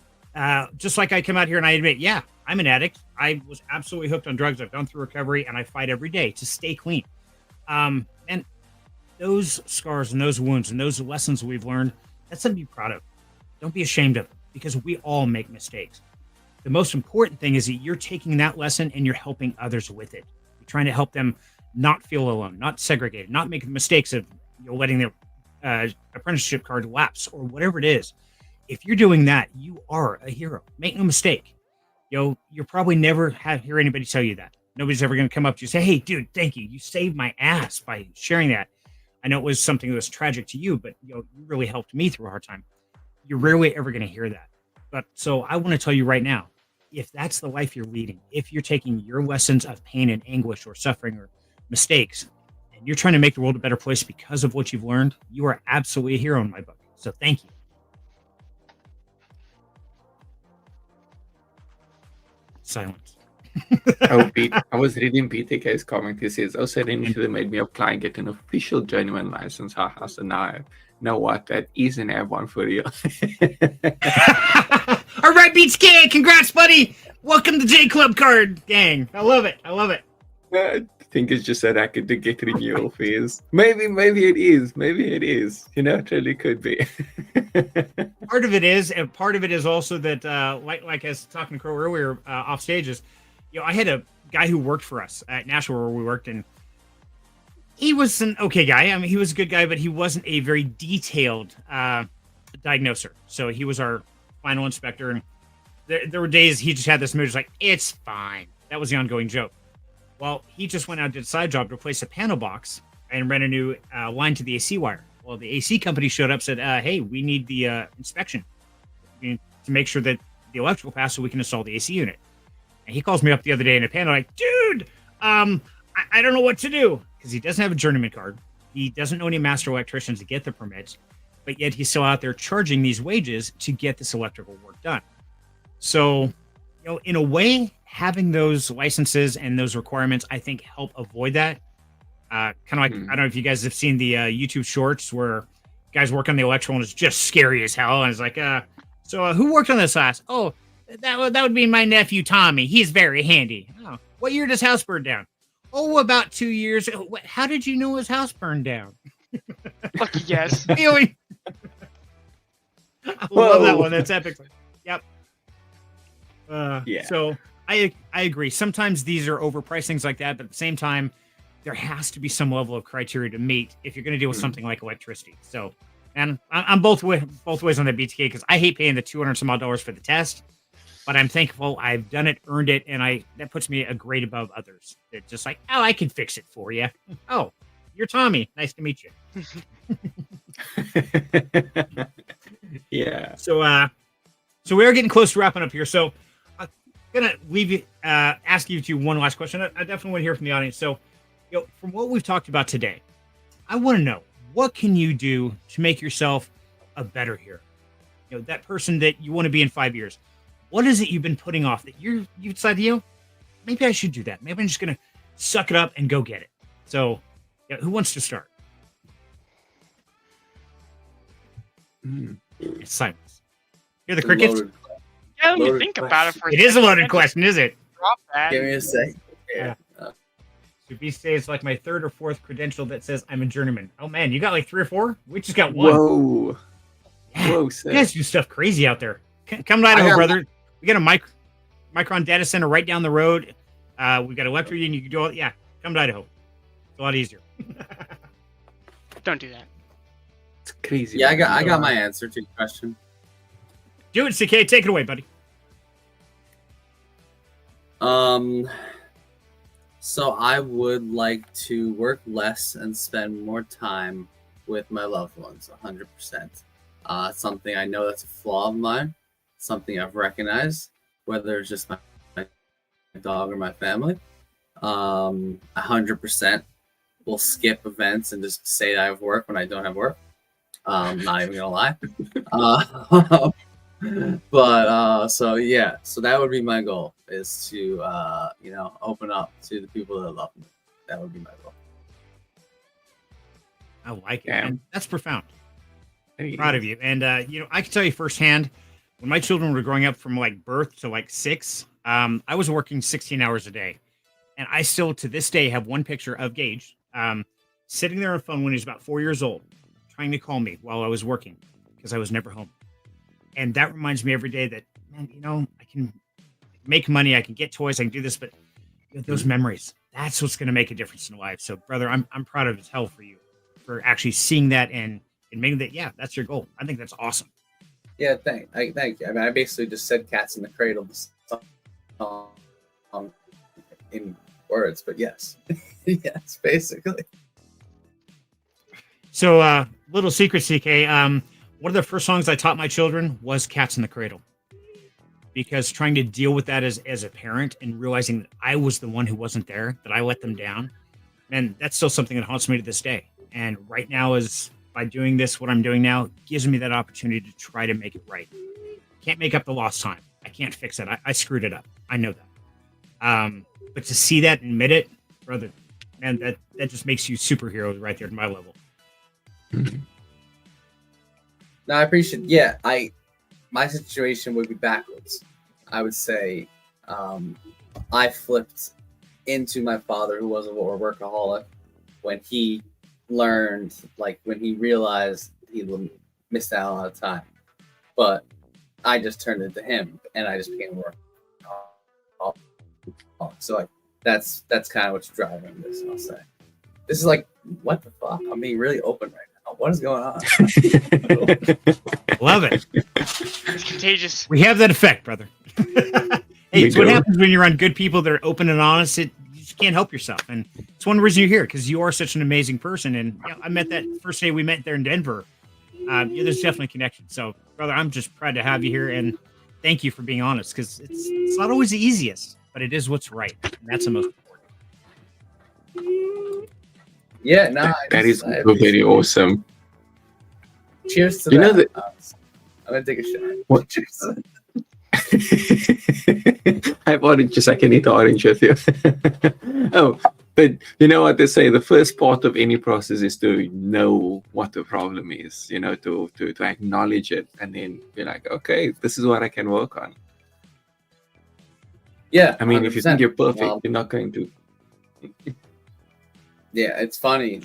A: just like I come out here and I admit, yeah, I'm an addict. I was absolutely hooked on drugs. I've gone through recovery, and I fight every day to stay clean. And those scars and those wounds and those lessons we've learned, that's something to be proud of. Don't be ashamed of it, because we all make mistakes. The most important thing is that you're taking that lesson and you're helping others with it. You're trying to help them not feel alone, not segregated, not make the mistakes of letting their apprenticeship card lapse or whatever it is. If you're doing that, you are a hero. Make no mistake. You'll probably never hear anybody tell you that. Nobody's ever going to come up to you and say, hey, dude, thank you. You saved my ass by sharing that. I know it was something that was tragic to you, but you really helped me through a hard time. You're rarely ever going to hear that. But so I want to tell you right now, if that's the life you're leading, if you're taking your lessons of pain and anguish or suffering or mistakes, and you're trying to make the world a better place because of what you've learned, you are absolutely a hero in my book. So thank you. Silence.
B: I was reading BTK's comment. He says, Serenity made me apply and get an official journeyman license. Haha, so now I know what that is and have one for you.
A: All right, BTK, congrats, buddy. Welcome to J Club card gang. I love it.
B: I think it's just that I could get renewal fees. Maybe it is. It really could be.
A: Part of it is, and part of it is also that, like I was talking to Crow earlier off stages, I had a guy who worked for us at Nashville where we worked, and he was an okay guy. I mean, he was a good guy, but he wasn't a very detailed diagnoser. So he was our final inspector, and there were days he just had this mood, just like, it's fine. That was the ongoing joke. Well, he just went out and did a side job to replace a panel box and ran a new line to the AC wire. Well, the AC company showed up, said, hey, we need the inspection to make sure that the electrical passed so we can install the AC unit. And he calls me up the other day in a panel like, dude, I don't know what to do, because he doesn't have a journeyman card. He doesn't know any master electricians to get the permits, but yet he's still out there charging these wages to get this electrical work done. So, in a way, having those licenses and those requirements, I think, help avoid that. Kind of like, I don't know if you guys have seen the YouTube shorts where guys work on the electrical and it's just scary as hell. And it's like, so who worked on this last? Oh, that would be my nephew, Tommy. He's very handy. Oh, what year does house burn down? Oh, about 2 years. How did you know his house burned down?
D: Lucky guess.
A: I love that one. That's epic. Yep.
B: Yeah.
A: So I agree. Sometimes these are overpriced things like that, but at the same time, there has to be some level of criteria to meet if you're going to deal with something like electricity. So, and I'm both ways on the BTK, because I hate paying the $200 some odd for the test, but I'm thankful I've done it, earned it, and that puts me a grade above others. It's just like, oh, I can fix it for you. Oh, you're Tommy. Nice to meet you.
B: Yeah.
A: So we are getting close to wrapping up here. So I'm gonna leave you, ask you one last question. I definitely want to hear from the audience. So, from what we've talked about today, I want to know, what can you do to make yourself a better hero? That person that you want to be in 5 years. What is it you've been putting off that you decided, maybe I should do that. Maybe I'm just gonna suck it up and go get it. So, who wants to start? It's silence. Hear the crickets?
E: Loaded.
D: Yeah, let me
E: Loaded
D: think about it for a
A: It is a
D: second.
A: loaded question, is it?
D: Drop that.
E: Give me a sec.
A: Yeah. So B says like my third or fourth credential that says I'm a journeyman. Oh man, you got like 3 or 4? We just got 1.
B: Whoa.
A: Yeah,
B: Whoa,
A: you guys do stuff crazy out there. Come to Idaho, brother. We got a Micron data center right down the road. We got electric, and you can do all. Yeah, come to Idaho. It's a lot easier.
D: Don't do that.
B: It's crazy.
E: Yeah, I got my answer to your question.
A: Do it, CK. Take it away, buddy.
E: So I would like to work less and spend more time with my loved ones, 100%. Something I know that's a flaw of mine, something I've recognized, whether it's just my dog or my family. 100% will skip events and just say I have work when I don't have work. Not even gonna lie. So yeah, so that would be my goal, is to open up to the people that love me. That would be my goal.
A: I like it.
B: Yeah.
A: And that's profound.
B: Hey,
A: Proud of you. And I can tell you firsthand, when my children were growing up from like birth to like 6, I was working 16 hours a day. And I still to this day have one picture of Gage sitting there on the phone when he was about 4 years old, trying to call me while I was working because I was never home. And that reminds me every day that, man, I can make money, I can get toys, I can do this, but those memories, that's what's going to make a difference in life. So, brother, I'm proud of as hell for you for actually seeing that and making that. Yeah, that's your goal. I think that's awesome.
E: Yeah, thank you. I mean, I basically just said "Cats in the Cradle" in words, but yes, yes, basically.
A: So, little secret, CK. One of the first songs I taught my children was "Cats in the Cradle," because trying to deal with that as a parent and realizing that I was the one who wasn't there, that I let them down, and that's still something that haunts me to this day. And right now, is by doing this, what I'm doing now gives me that opportunity to try to make it right. Can't make up the lost time. I can't fix it. I screwed it up. I know that. But to see that and admit it, brother, man, that just makes you superheroes right there at my level.
E: No, I appreciate. Yeah, my situation would be backwards. I would say I flipped into my father, who was a workaholic, when he learned, like when he realized he missed out on a lot of time. But I just turned into him, and I just became a workaholic. So like that's kind of what's driving this. I'll say this is like, what the fuck? I'm being really open right now. What is going on?
A: Love it.
D: It's contagious.
A: We have that effect, brother. Hey, it's what happens when you're on good people that are open and honest. You just can't help yourself. And it's one reason you're here, because you are such an amazing person. And I met that first day we met there in Denver. There's definitely a connection. So, brother, I'm just proud to have you here. And thank you for being honest, because it's not always the easiest, but it is what's right. And that's the most important.
E: Yeah, no,
B: that is very awesome.
E: Cheers to
B: that.
E: I'm gonna take a shot.
B: What?
E: Cheers.
B: I have oranges. I can eat orange with you. Oh, but you know what they say? The first part of any process is to know what the problem is. To acknowledge it, and then be like, okay, this is what I can work on.
E: Yeah,
B: I mean, 100%. If you think you're perfect, you're not going to.
E: Yeah, it's funny.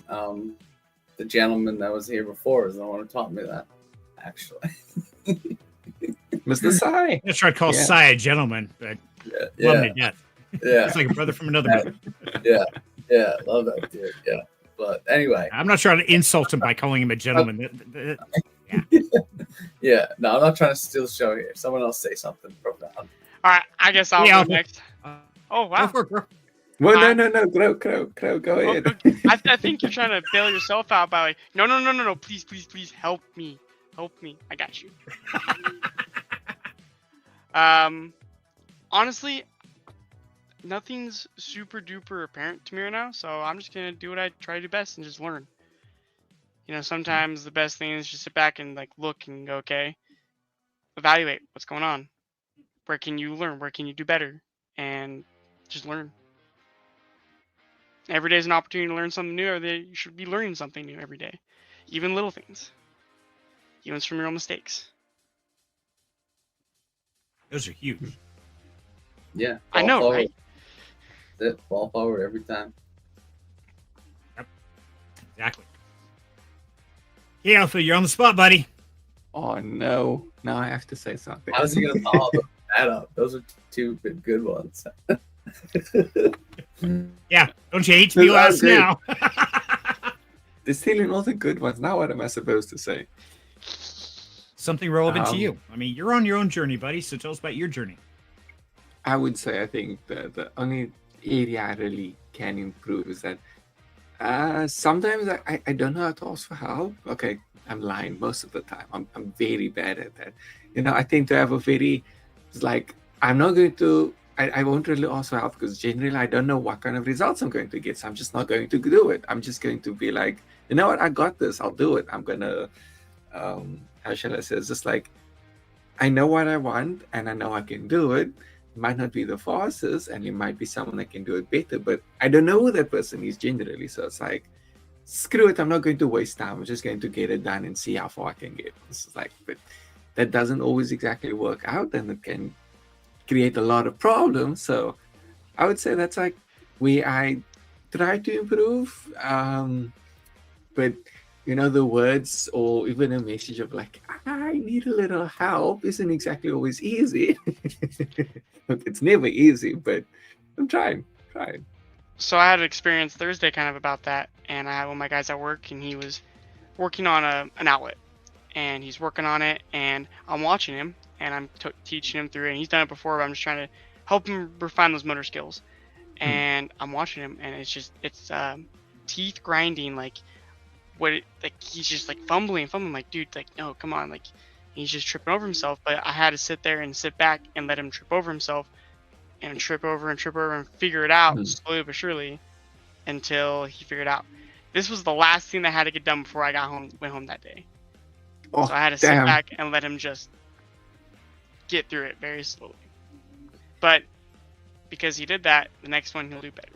E: The gentleman that was here before is the one who taught me that, actually.
B: Mr. Sai.
A: I'm gonna try to call Sai a gentleman, but love him to death.
E: Yeah,
A: it's like a brother from another brother.
E: Yeah, love that dude. Yeah, but anyway,
A: I'm not trying to insult him by calling him a gentleman.
E: Yeah, no, I'm not trying to steal the show here. Someone else say something profound.
D: All right, I guess I'll go next. Oh wow.
B: Well, no, Crow, go ahead.
D: I think you're trying to bail yourself out by like, no, please, help me. I got you. Honestly, nothing's super duper apparent to me right now, so I'm just gonna do what I try to do best and just learn. Sometimes the best thing is just sit back and like look and go, okay, evaluate what's going on. Where can you learn? Where can you do better? And just learn. Every day is an opportunity to learn something new. You should be learning something new every day, even little things, even from your own mistakes.
A: Those are huge.
E: Yeah,
D: I know,
E: forward.
D: right?
E: That's it. Fall forward every time.
A: Yep, exactly. Hey, Alpha, you're on the spot, buddy.
B: Oh no! Now I have to say something.
E: How's he gonna follow that up? Those are two good ones.
A: Yeah, don't you hate to be last now?
B: They're stealing all the good ones. Now what am I supposed to say?
A: Something relevant to you. I mean, you're on your own journey, buddy, so tell us about your journey.
B: I would say I think the only area I really can improve is that sometimes I don't know how to ask for help. Okay, I'm lying most of the time. I'm very bad at that. I tend to have a very, it's like, I'm not going to, I won't really ask for help because generally I don't know what kind of results I'm going to get. So I'm just not going to do it. I'm just going to be like, you know what, I got this. I'll do it. I'm going to how shall I say? It's just like I know what I want and I know I can do it. It might not be the fastest, and it might be someone that can do it better, but I don't know who that person is generally. So it's like, screw it, I'm not going to waste time. I'm just going to get it done and see how far I can get. This is like, but that doesn't always exactly work out, and it can create a lot of problems. So I would say that's like where I try to improve. But you know, the words or even a message of like, I need a little help isn't exactly always easy. It's never easy, but I'm trying.
D: So I had an experience Thursday kind of about that, and I had one of my guys at work, and he was working on an outlet, and he's working on it, and I'm watching him, and I'm teaching him through it, and he's done it before, but I'm just trying to help him refine those motor skills. And I'm watching him, and it's teeth grinding, like he's just like fumbling, like, dude, like, no, come on, like, he's just tripping over himself. But I had to sit there and sit back and let him trip over himself and trip over and figure it out slowly but surely until he figured it out. This was the last thing that had to get done before I went home that day.
B: Oh,
D: so I had to sit back and let him just get through it very slowly. But because he did that, the next one he'll do better.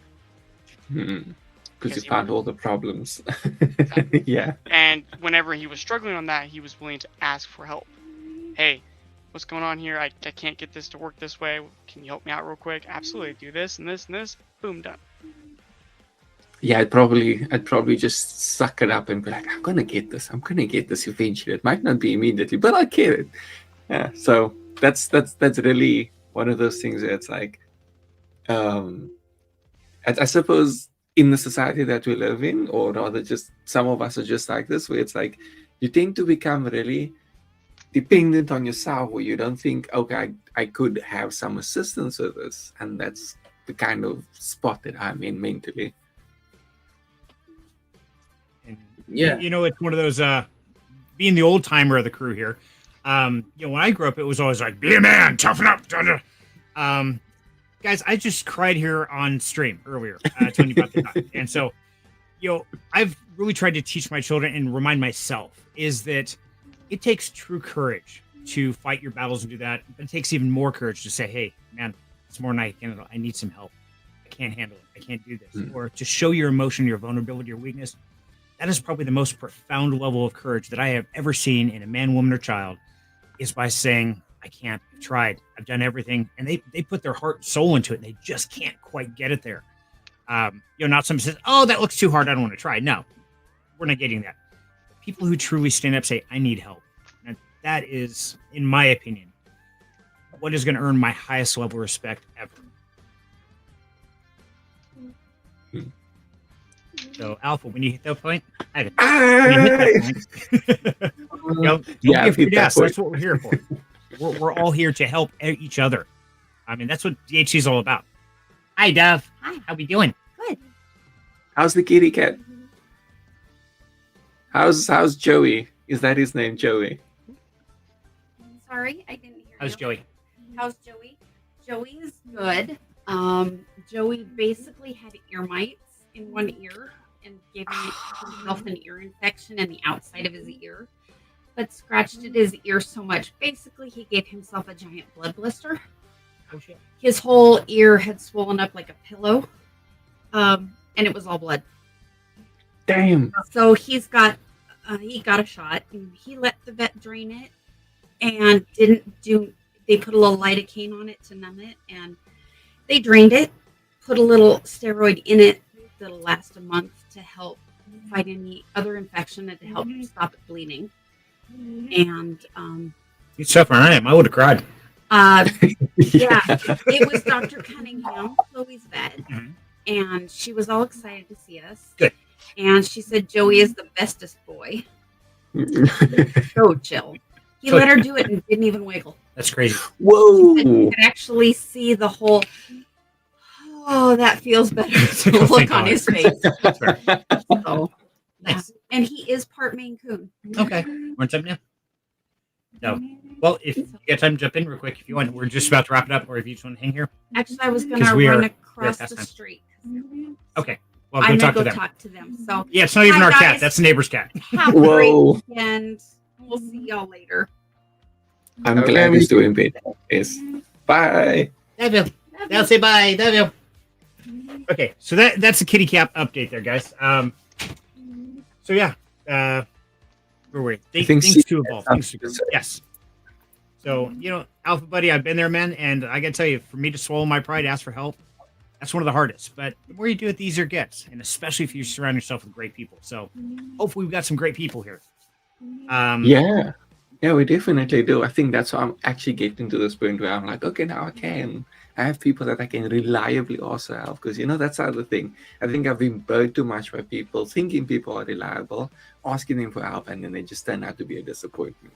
B: Because you found all the problems.
D: Exactly.
B: Yeah.
D: And whenever he was struggling on that, he was willing to ask for help. Hey, what's going on here? I can't get this to work this way. Can you help me out real quick? Absolutely. Do this and this and this. Boom, done.
B: Yeah, I'd probably just suck it up and be like, I'm gonna get this eventually. It might not be immediately, but I'll get it. Yeah. So that's really one of those things where it's like, I suppose in the society that we live in, or rather just some of us are just like this, where it's like you tend to become really dependent on yourself, where you don't think, okay, I could have some assistance with this. And that's the kind of spot that I'm in mentally.
A: Yeah. You know, it's one of those, being the old timer of the crew here. You know, when I grew up, it was always like, be a man, toughen up. Guys, I just cried here on stream earlier, telling you about the night. And so, you know, I've really tried to teach my children and remind myself is that it takes true courage to fight your battles and do that. But it takes even more courage to say, hey, man, it's more than I can handle. I need some help. I can't handle it. I can't do this. Or to show your emotion, your vulnerability, your weakness. That is probably the most profound level of courage that I have ever seen in a man, woman, or child, is by saying, I can't. I've tried. I've done everything. And they put their heart and soul into it, and they just can't quite get it there. You know, not somebody says, oh, that looks too hard. I don't want to try. No, we're not getting that. People who truly stand up say, I need help. And that is, in my opinion, what is going to earn my highest level of respect ever. So, Alpha, when you hit that point, when you hit that point, you know, don't give your That's what we're here for. We're all here to help each other. I mean, that's what DHC is all about. Hi, Dove. Hi, how we doing? Good.
B: How's the kitty cat? How's Joey? Is that his name, Joey?
F: Sorry, I didn't hear
A: How's
F: you.
A: Joey?
F: How's Joey? Joey is good. Joey basically had ear mites in one ear and gave himself an ear infection in the outside of his ear, but scratched at his ear so much. Basically, he gave himself a giant blood blister.
A: Oh, shit.
F: His whole ear had swollen up like a pillow, and it was all blood.
B: Damn.
F: So he got a shot, and he let the vet drain it, and they put a little lidocaine on it to numb it, and they drained it, put a little steroid in it that'll last a month to help fight any other infection and to help stop it bleeding. And
A: He's suffering. I would have cried.
F: yeah, it was Dr. Cunningham, Chloe's vet, and she was all excited to see us.
A: Good.
F: And she said Joey is the bestest boy. So chill. He let her do it and didn't even wiggle.
A: That's crazy.
B: Whoa.
F: You could actually see the whole, oh, that feels better. Look on his face.
A: That's fair.
F: So,
A: Nice.
F: and he is part Maine Coon.
A: Okay. Want something now? No. Well, if you got time to jump in real quick, if you want, we're just about to wrap it up, or if you just want to hang here.
F: Actually, I was going
A: 'Cause
F: to
A: we
F: run
A: are
F: across
A: past
F: the
A: time.
F: street.
A: Okay. Well,
F: I'm
A: go
F: going to
A: talk
F: go
A: to them.
F: talk to them. So,
A: Yeah, it's not even
F: Hi,
A: our cat.
F: guys.
A: That's the neighbor's cat.
F: have a great
B: Whoa.
F: weekend. We'll see y'all later.
B: I'm
E: Okay,
B: glad
E: we-
B: he's doing better. Yes. Bye.
A: Love you. I'll say bye. Love you. Okay, so that's the kitty cap update there, guys. So yeah, where were we?
B: think
A: Things to
B: C-
A: evolve. Things to grow. Yes. So Alpha Buddy, I've been there, man, and I gotta tell you, for me to swallow my pride, ask for help, that's one of the hardest. But the more you do it, the easier it gets, and especially if you surround yourself with great people. So hopefully, we've got some great people here.
B: Yeah. Yeah, we definitely do. I think that's why I'm actually getting to this point where I'm like, okay, now I have people that I can reliably ask for help. Because, that's the other thing. I think I've been burned too much by people thinking people are reliable, asking them for help, and then they just turn out to be a disappointment.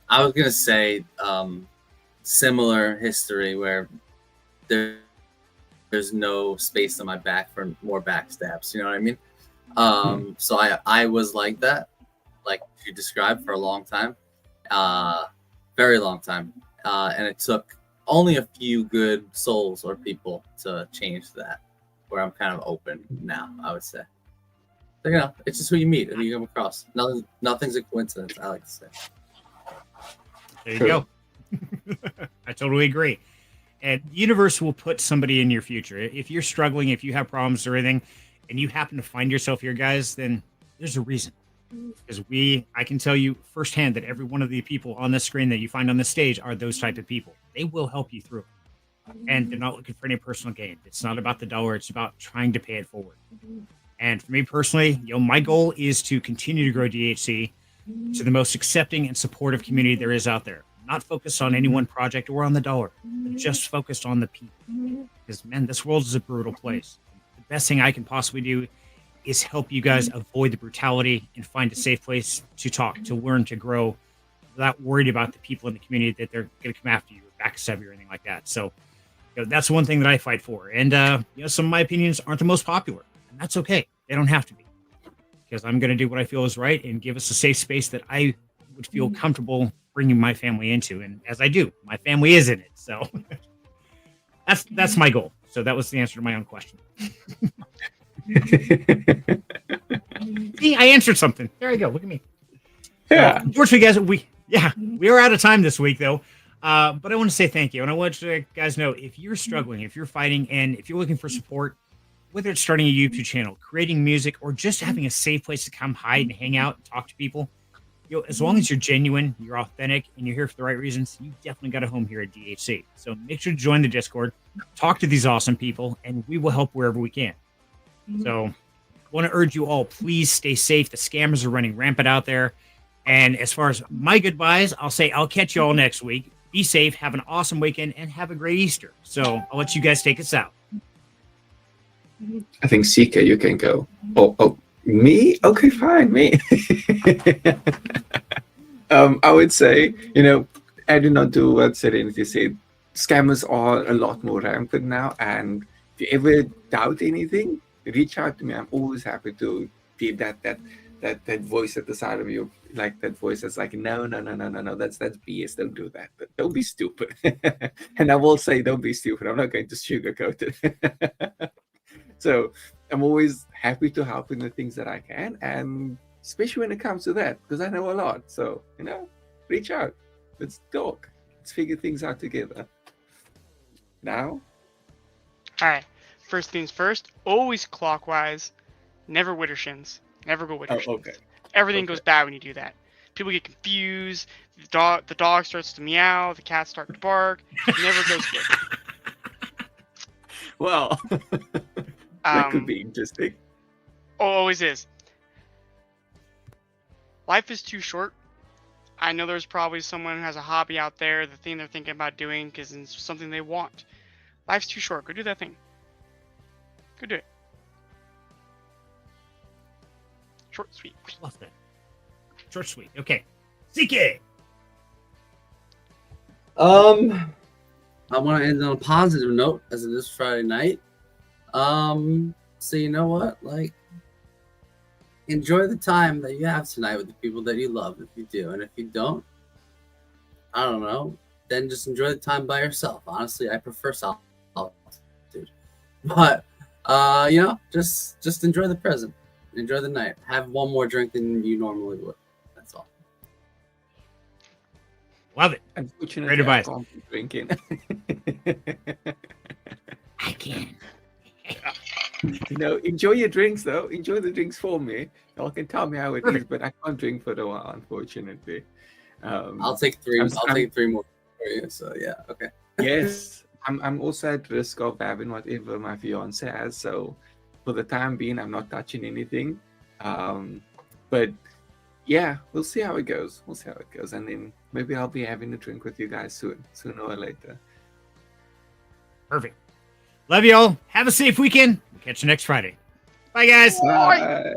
E: I was gonna say similar history where there's no space on my back for more backstabs. You know what I mean? So I was like that, like you described, for a long time, very long time, and it took only a few good souls or people to change that. Where I'm kind of open now, I would say. So, it's just who you meet and who you come across. Nothing's a coincidence. I like to say.
A: There you go. I totally agree. And the universe will put somebody in your future. If you're struggling, if you have problems or anything, and you happen to find yourself here, guys, then there's a reason. Because I can tell you firsthand that every one of the people on this screen that you find on this stage are those type of people. They will help you through it. And they're not looking for any personal gain. It's not about the dollar. It's about trying to pay it forward. And for me personally, my goal is to continue to grow DHC to the most accepting and supportive community there is out there. Not focused on any one project or on the dollar, but just focused on the people. Because, man, this world is a brutal place. The best thing I can possibly do is help you guys avoid the brutality and find a safe place to talk, to learn, to grow, without worried about the people in the community that they're going to come after you or backstab you or anything like that. So that's one thing that I fight for. And some of my opinions aren't the most popular, and that's okay. They don't have to be. Because I'm going to do what I feel is right and give us a safe space that I would feel comfortable bringing my family into. And as I do, my family is in it. So that's my goal. So that was the answer to my own question. See, I answered something. There you go. Look at me.
B: Yeah.
A: Unfortunately, guys, we are out of time this week, though. But I want to say thank you. And I want you guys know, if you're struggling, if you're fighting, and if you're looking for support, whether it's starting a YouTube channel, creating music, or just having a safe place to come hide and hang out and talk to people, as long as you're genuine, you're authentic, and you're here for the right reasons, you definitely got a home here at DHC. So make sure to join the Discord, talk to these awesome people, and we will help wherever we can. So I want to urge you all, please stay safe. The scammers are running rampant out there. And as far as my goodbyes, I'll say I'll catch you all next week. Be safe, have an awesome weekend, and have a great Easter. So I'll let you guys take us out.
B: I think Sika, you can go. Oh, me? Okay, fine, me. I would say, I do not do what Serenity said. Scammers are a lot more rampant now, and if you ever doubt anything, reach out to me. I'm always happy to be that voice at the side of you, like that voice that's like, no, that's BS. Don't do that. But don't be stupid. And I will say, don't be stupid. I'm not going to sugarcoat it. So I'm always happy to help in the things that I can, and especially when it comes to that, because I know a lot. So, reach out. Let's talk. Let's figure things out together. Now?
D: All right. First things first, always clockwise, never widdershins. Never go widdershins.
B: Oh, okay.
D: Everything goes bad when you do that. People get confused. The dog starts to meow. The cat starts to bark. It never goes good.
B: Well, that could be interesting.
D: Always is. Life is too short. I know there's probably someone who has a hobby out there, the thing they're thinking about doing because it's something they want. Life's too short. Go do that thing. Go do it. Short, sweet.
A: Love that. Short, sweet. Okay. CK.
E: I want to end on a positive note, as it is Friday night. So you know what? Enjoy the time that you have tonight with the people that you love, if you do. And if you don't, I don't know, then just enjoy the time by yourself. Honestly, I prefer solitude. But, just enjoy the present. Enjoy the night. Have one more drink than you normally would. That's all.
A: Love it.
B: Unfortunately,
A: Great
B: I
A: advice.
B: can't be drinking.
A: I can.
B: Enjoy your drinks though. Enjoy the drinks for me. Y'all can tell me how it is,
A: Perfect.
B: but I can't drink for a while, unfortunately.
E: I'll take 3. I'll take 3 more for you. So yeah, okay.
B: Yes, I'm also at risk of having whatever my fiance has. So for the time being, I'm not touching anything. But yeah, we'll see how it goes. And then maybe I'll be having a drink with you guys sooner or later.
A: Perfect. Love you all. Have a safe weekend. We'll catch you next Friday. Bye, guys.
B: Bye.